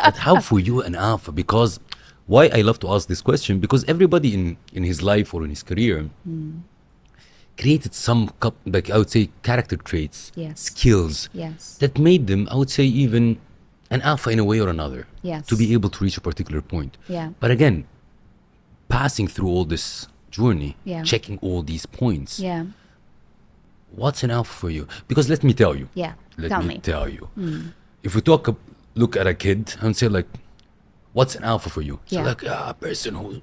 But how for you an alpha? Because why I love to ask this question, because everybody in his life or in his career created some, like I would say, character traits, Yes. skills Yes. that made them, I would say, even an alpha in a way or another. Yes. To be able to reach a particular point. Yeah. But again, passing through all this journey, Yeah. checking all these points, Yeah. what's an alpha for you? Because let me tell you. Yeah. Let Tell me me. tell you. If we look at a kid and say like, what's an alpha for you? So Yeah. like a person who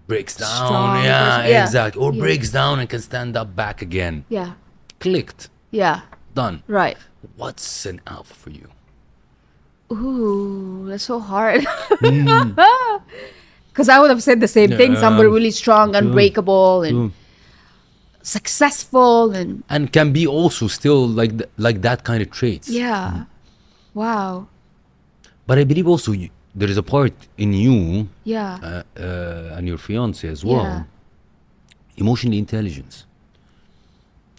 breaks down. Strong Yeah, person. Yeah. exactly. Or Yeah. breaks down and can stand up back again. Yeah. Clicked. Yeah. Done. Right. What's an alpha for you? Ooh, that's so hard. Because I would have said the same thing. Yeah. Somebody really strong, unbreakable, and successful, and And can be also still like that kind of traits. yeah. Wow. But I believe also there is a part in you Yeah. and your fiance as well. Yeah. Emotional intelligence.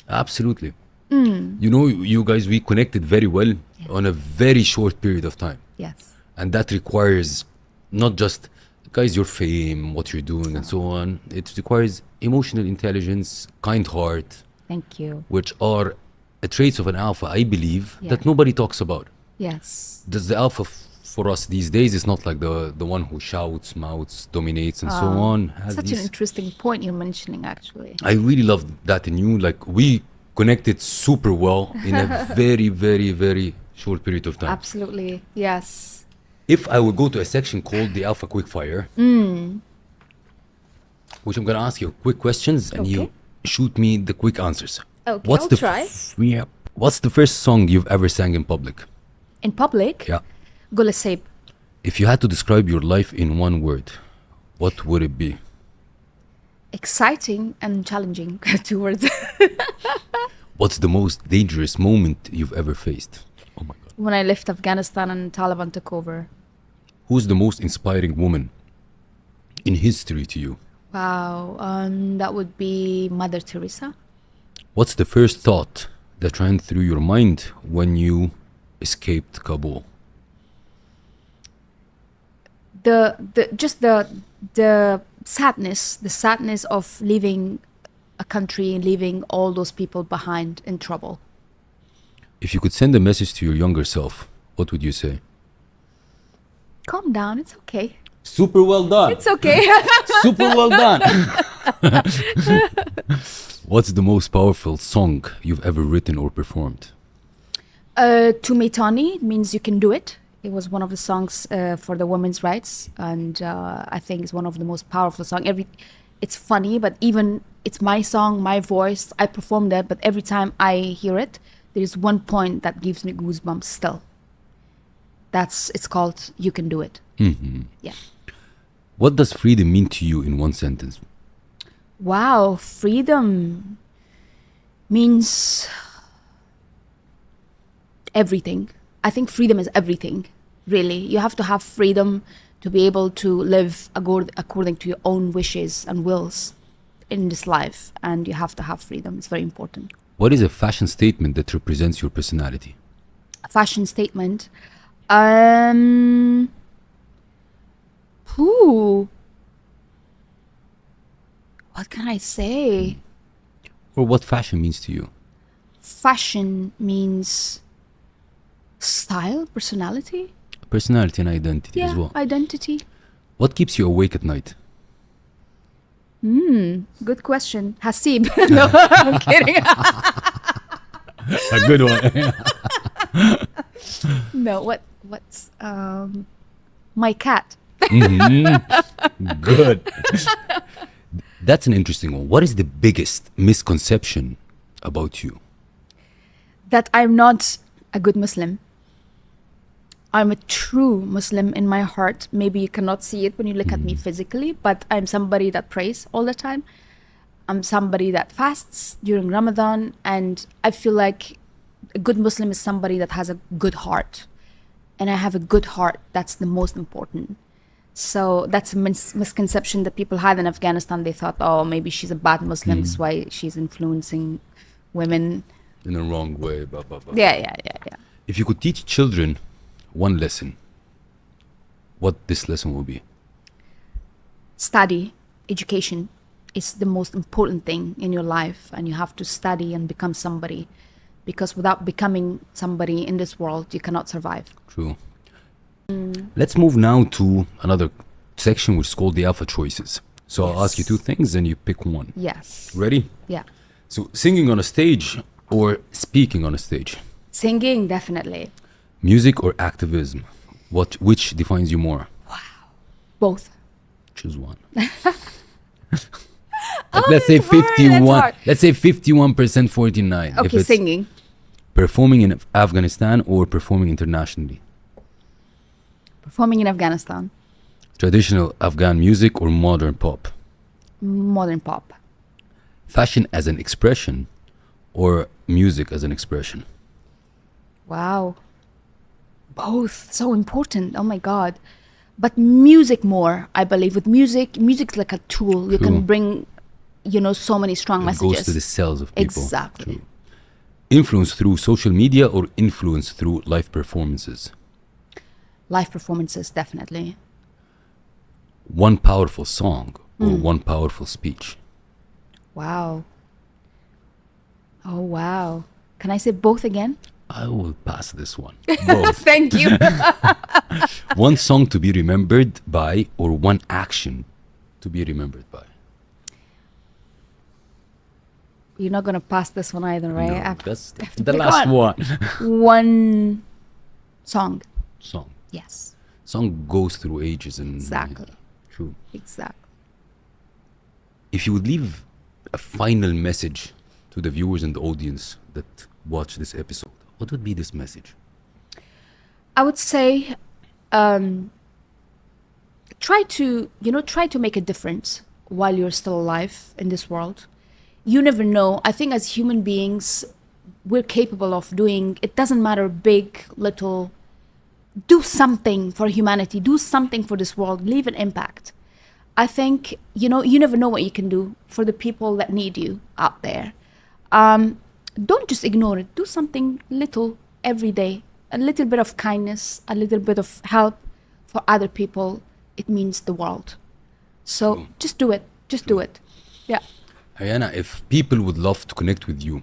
Absolutely. You know, you guys, we connected very well on a very short period of time. Yes. And that requires not just, guys, your fame, what you're doing, and so on. It requires emotional intelligence, kind heart, Thank you. which are traits of an alpha, I believe, Yeah. that nobody talks about. Yes. Does the alpha for us these days is not like the one who shouts, mouths, dominates, and so on. Has Such an these- interesting point you're mentioning, actually. I really love that in you. Like, we connected super well in a very, very, very short period of time. Absolutely. Yes. If I would go to a section called the Alpha Quickfire, which I'm gonna ask you quick questions and you Okay. shoot me the quick answers. Okay, I'll try. Yeah. What's the first song you've ever sang in public? In public, Yeah. Gula Saib. If you had to describe your life in one word, what would it be? Exciting and challenging. 2 words. What's the most dangerous moment you've ever faced? Oh my God. When I left Afghanistan and Taliban took over. Who's the most inspiring woman in history to you? Wow. That would be Mother Teresa. What's the first thought that ran through your mind when you escaped Kabul? The sadness of leaving a country and leaving all those people behind in trouble. If you could send a message to your younger self, what would you say? Calm down, it's okay. Super well done. It's okay. Super well done. What's the most powerful song you've ever written or performed? To Meitani means you can do it. It was one of the songs for the women's rights, and I think it's one of the most powerful songs. It's funny, but even it's my song, my voice. I performed it, but every time I hear it, there is one point that gives me goosebumps. Still, it's called "You Can Do It." Yeah. What does freedom mean to you in one sentence? Wow, freedom means everything. I think freedom is everything, really. You have to have freedom to be able to live according to your own wishes and wills in this life. And you have to have freedom. It's very important. What is a fashion statement that represents your personality? A fashion statement. What can I say? Or what fashion means to you? Fashion means style, personality. Personality and identity as Yeah, well. identity. What keeps you awake at night? Good question. Hasib. No, I'm kidding. A good one. No, what's my cat. Good. That's an interesting one. What is the biggest misconception about you? That I'm not a good Muslim. I'm a true Muslim in my heart. Maybe you cannot see it when you look at me physically, but I'm somebody that prays all the time. I'm somebody that fasts during Ramadan, and I feel like a good Muslim is somebody that has a good heart. And I have a good heart. That's the most important. So that's a misconception that people had in Afghanistan. They thought, oh, maybe she's a bad Muslim. That's why she's influencing women. In the wrong way. Blah, blah, blah. Yeah. If you could teach children one lesson, what this lesson will be? Study, education is the most important thing in your life, and you have to study and become somebody, because without becoming somebody in this world, you cannot survive. True. Let's move now to another section which is called the alpha choices. So I'll ask you two things and you pick one. Yes. Ready? Yeah. So singing on a stage or speaking on a stage? Singing, definitely. Music or activism? Which defines you more? Both. Choose one. Let's say that's hard, 51. that's hard. Let's say 51%, 49. If Okay, it's singing. performing in Afghanistan or performing internationally? Performing in Afghanistan. Traditional Afghan music or modern pop? Modern pop. Fashion as an expression or music as an expression? Wow. Both. So important. Oh my God. But music more, I believe. With music's like a tool. You True. can bring, so many strong It messages. goes to the cells of people. Exactly. True. Influence through social media or influence through live performances? Live performances, definitely. One powerful song or one powerful speech? Wow. Oh, wow. Can I say both again? I will pass this one. Both. Thank you. One song to be remembered by or one action to be remembered by? You're not going to pass this one either, right? No, I have that's have to the pick last one. One song. Song. Yes, Song goes through ages and exactly. True. Exactly. If you would leave a final message to the viewers and the audience that watch this episode, what would be this message? I would say try to make a difference while you're still alive in this world. You never know. I think as human beings, we're capable of doing, it doesn't matter big, little, do something for humanity, do something for this world, leave an impact. I think, you never know what you can do for the people that need you out there. Don't just ignore it. Do something little every day. A little bit of kindness, a little bit of help for other people. It means the world. So just do it. Just do it. Yeah. Ariana, if people would love to connect with you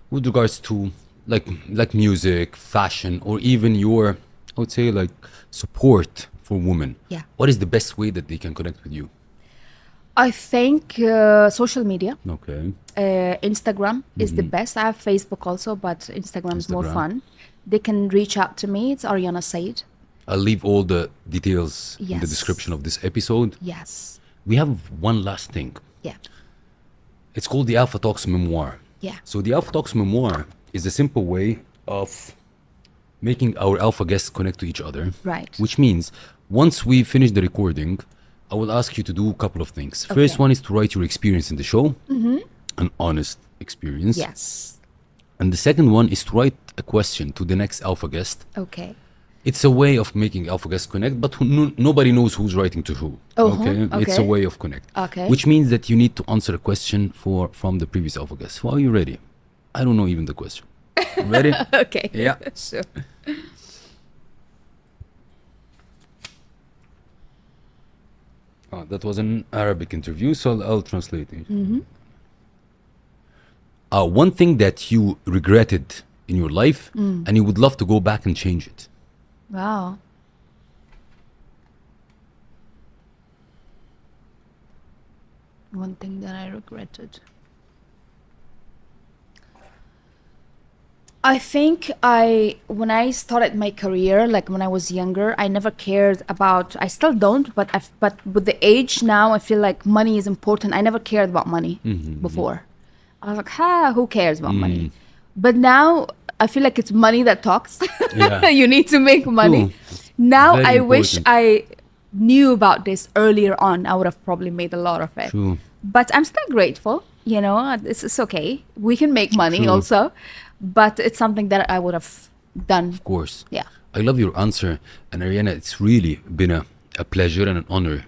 with regards to like music, fashion, or even your, I would say, like support for women, Yeah. what is the best way that they can connect with you? I think social media, Okay. Instagram is the best. I have Facebook also, but Instagram is more Instagram. fun. They can reach out to me. It's Aryana Sayeed. I'll leave all the details in the Yes. description of this episode. Yes. We have one last thing. Yeah. It's called the Alpha Talks Memoir. Yeah. So the Alpha Talks Memoir is a simple way of making our alpha guests connect to each other. Right. Which means once we finish the recording, I will ask you to do a couple of things. First Okay. one is to write your experience in the show, an honest experience. Yes. And the second one is to write a question to the next alpha guest. Okay. It's a way of making alpha guests connect, but nobody knows who's writing to who. Uh-huh, It's a okay. way of connect. Okay. Which means that you need to answer a question from the previous alpha guest. So are you ready? I don't know even the question. Ready? Okay. Yeah. Sure. That was an Arabic interview, so I'll translate it. One thing that you regretted in your life and you would love to go back and change it. Wow. One thing that I regretted. I think when I started my career, like when I was younger, I never cared about, I still don't, but with the age now, I feel like money is important. I never cared about money before. I was like, who cares about money? But now I feel like it's money that talks. Yeah. You need to make money. True. Now Very I wish important. I knew about this earlier on. I would have probably made a lot of it. True. But I'm still grateful. You know, it's okay. We can make money True. also. But it's something that I would have done. Of course. Yeah. I love your answer. And Ariana, it's really been a pleasure and an honor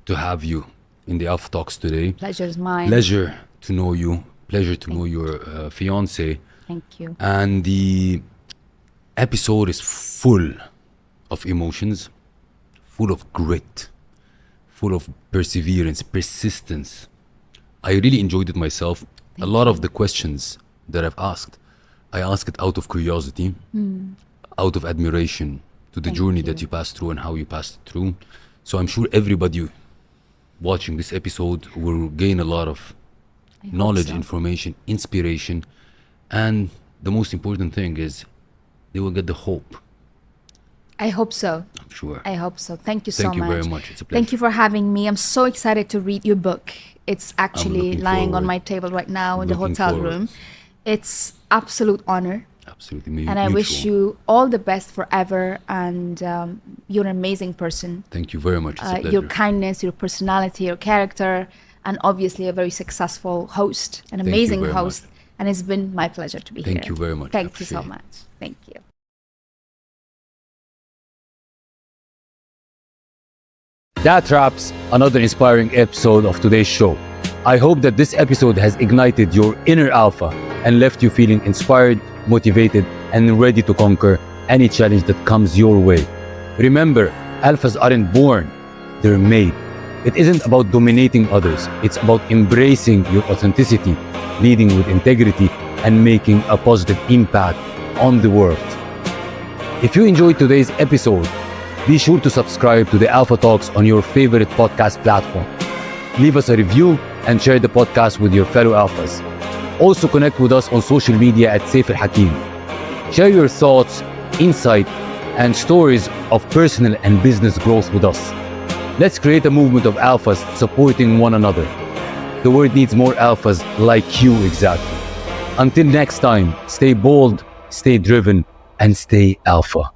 to have you in the Alpha Talks today. Pleasure is mine. Pleasure to know you. Pleasure to know your fiance. Thank you. And the episode is full of emotions, full of grit, full of perseverance, persistence. I really enjoyed it myself. A lot of the questions that I've asked, I ask it out of curiosity, out of admiration to the Thank journey you. that you passed through and how you passed through. So I'm sure everybody watching this episode will gain a lot of I hope knowledge, so. information, inspiration, and the most important thing is they will get the hope, I hope so. I'm sure. I hope so. Thank you so Thank you much. very much. It's a pleasure. Thank you for having me. I'm so excited to read your book. It's actually looking lying on forward. my table right now in the Looking hotel forward. room. It's absolute honor. Absolutely And I wish mutual. you all the best forever. And you're an amazing person. Thank you very much. It's a pleasure. Your kindness, your personality, your character, and obviously a very successful host, an you amazing very host. much. And it's been my pleasure to be here. Thank you very much. I Thank you so appreciate it. much. Thank you. That wraps another inspiring episode of today's show. I hope that this episode has ignited your inner alpha and left you feeling inspired, motivated, and ready to conquer any challenge that comes your way. Remember, alphas aren't born, they're made. It isn't about dominating others, it's about embracing your authenticity, leading with integrity, and making a positive impact on the world. If you enjoyed today's episode, be sure to subscribe to the Alpha Talks on your favorite podcast platform. Leave us a review and share the podcast with your fellow alphas. Also connect with us on social media at Seif El Hakim. Share your thoughts, insight, and stories of personal and business growth with us. Let's create a movement of alphas supporting one another. The world needs more alphas like you exactly. Until next time, stay bold, stay driven, and stay alpha.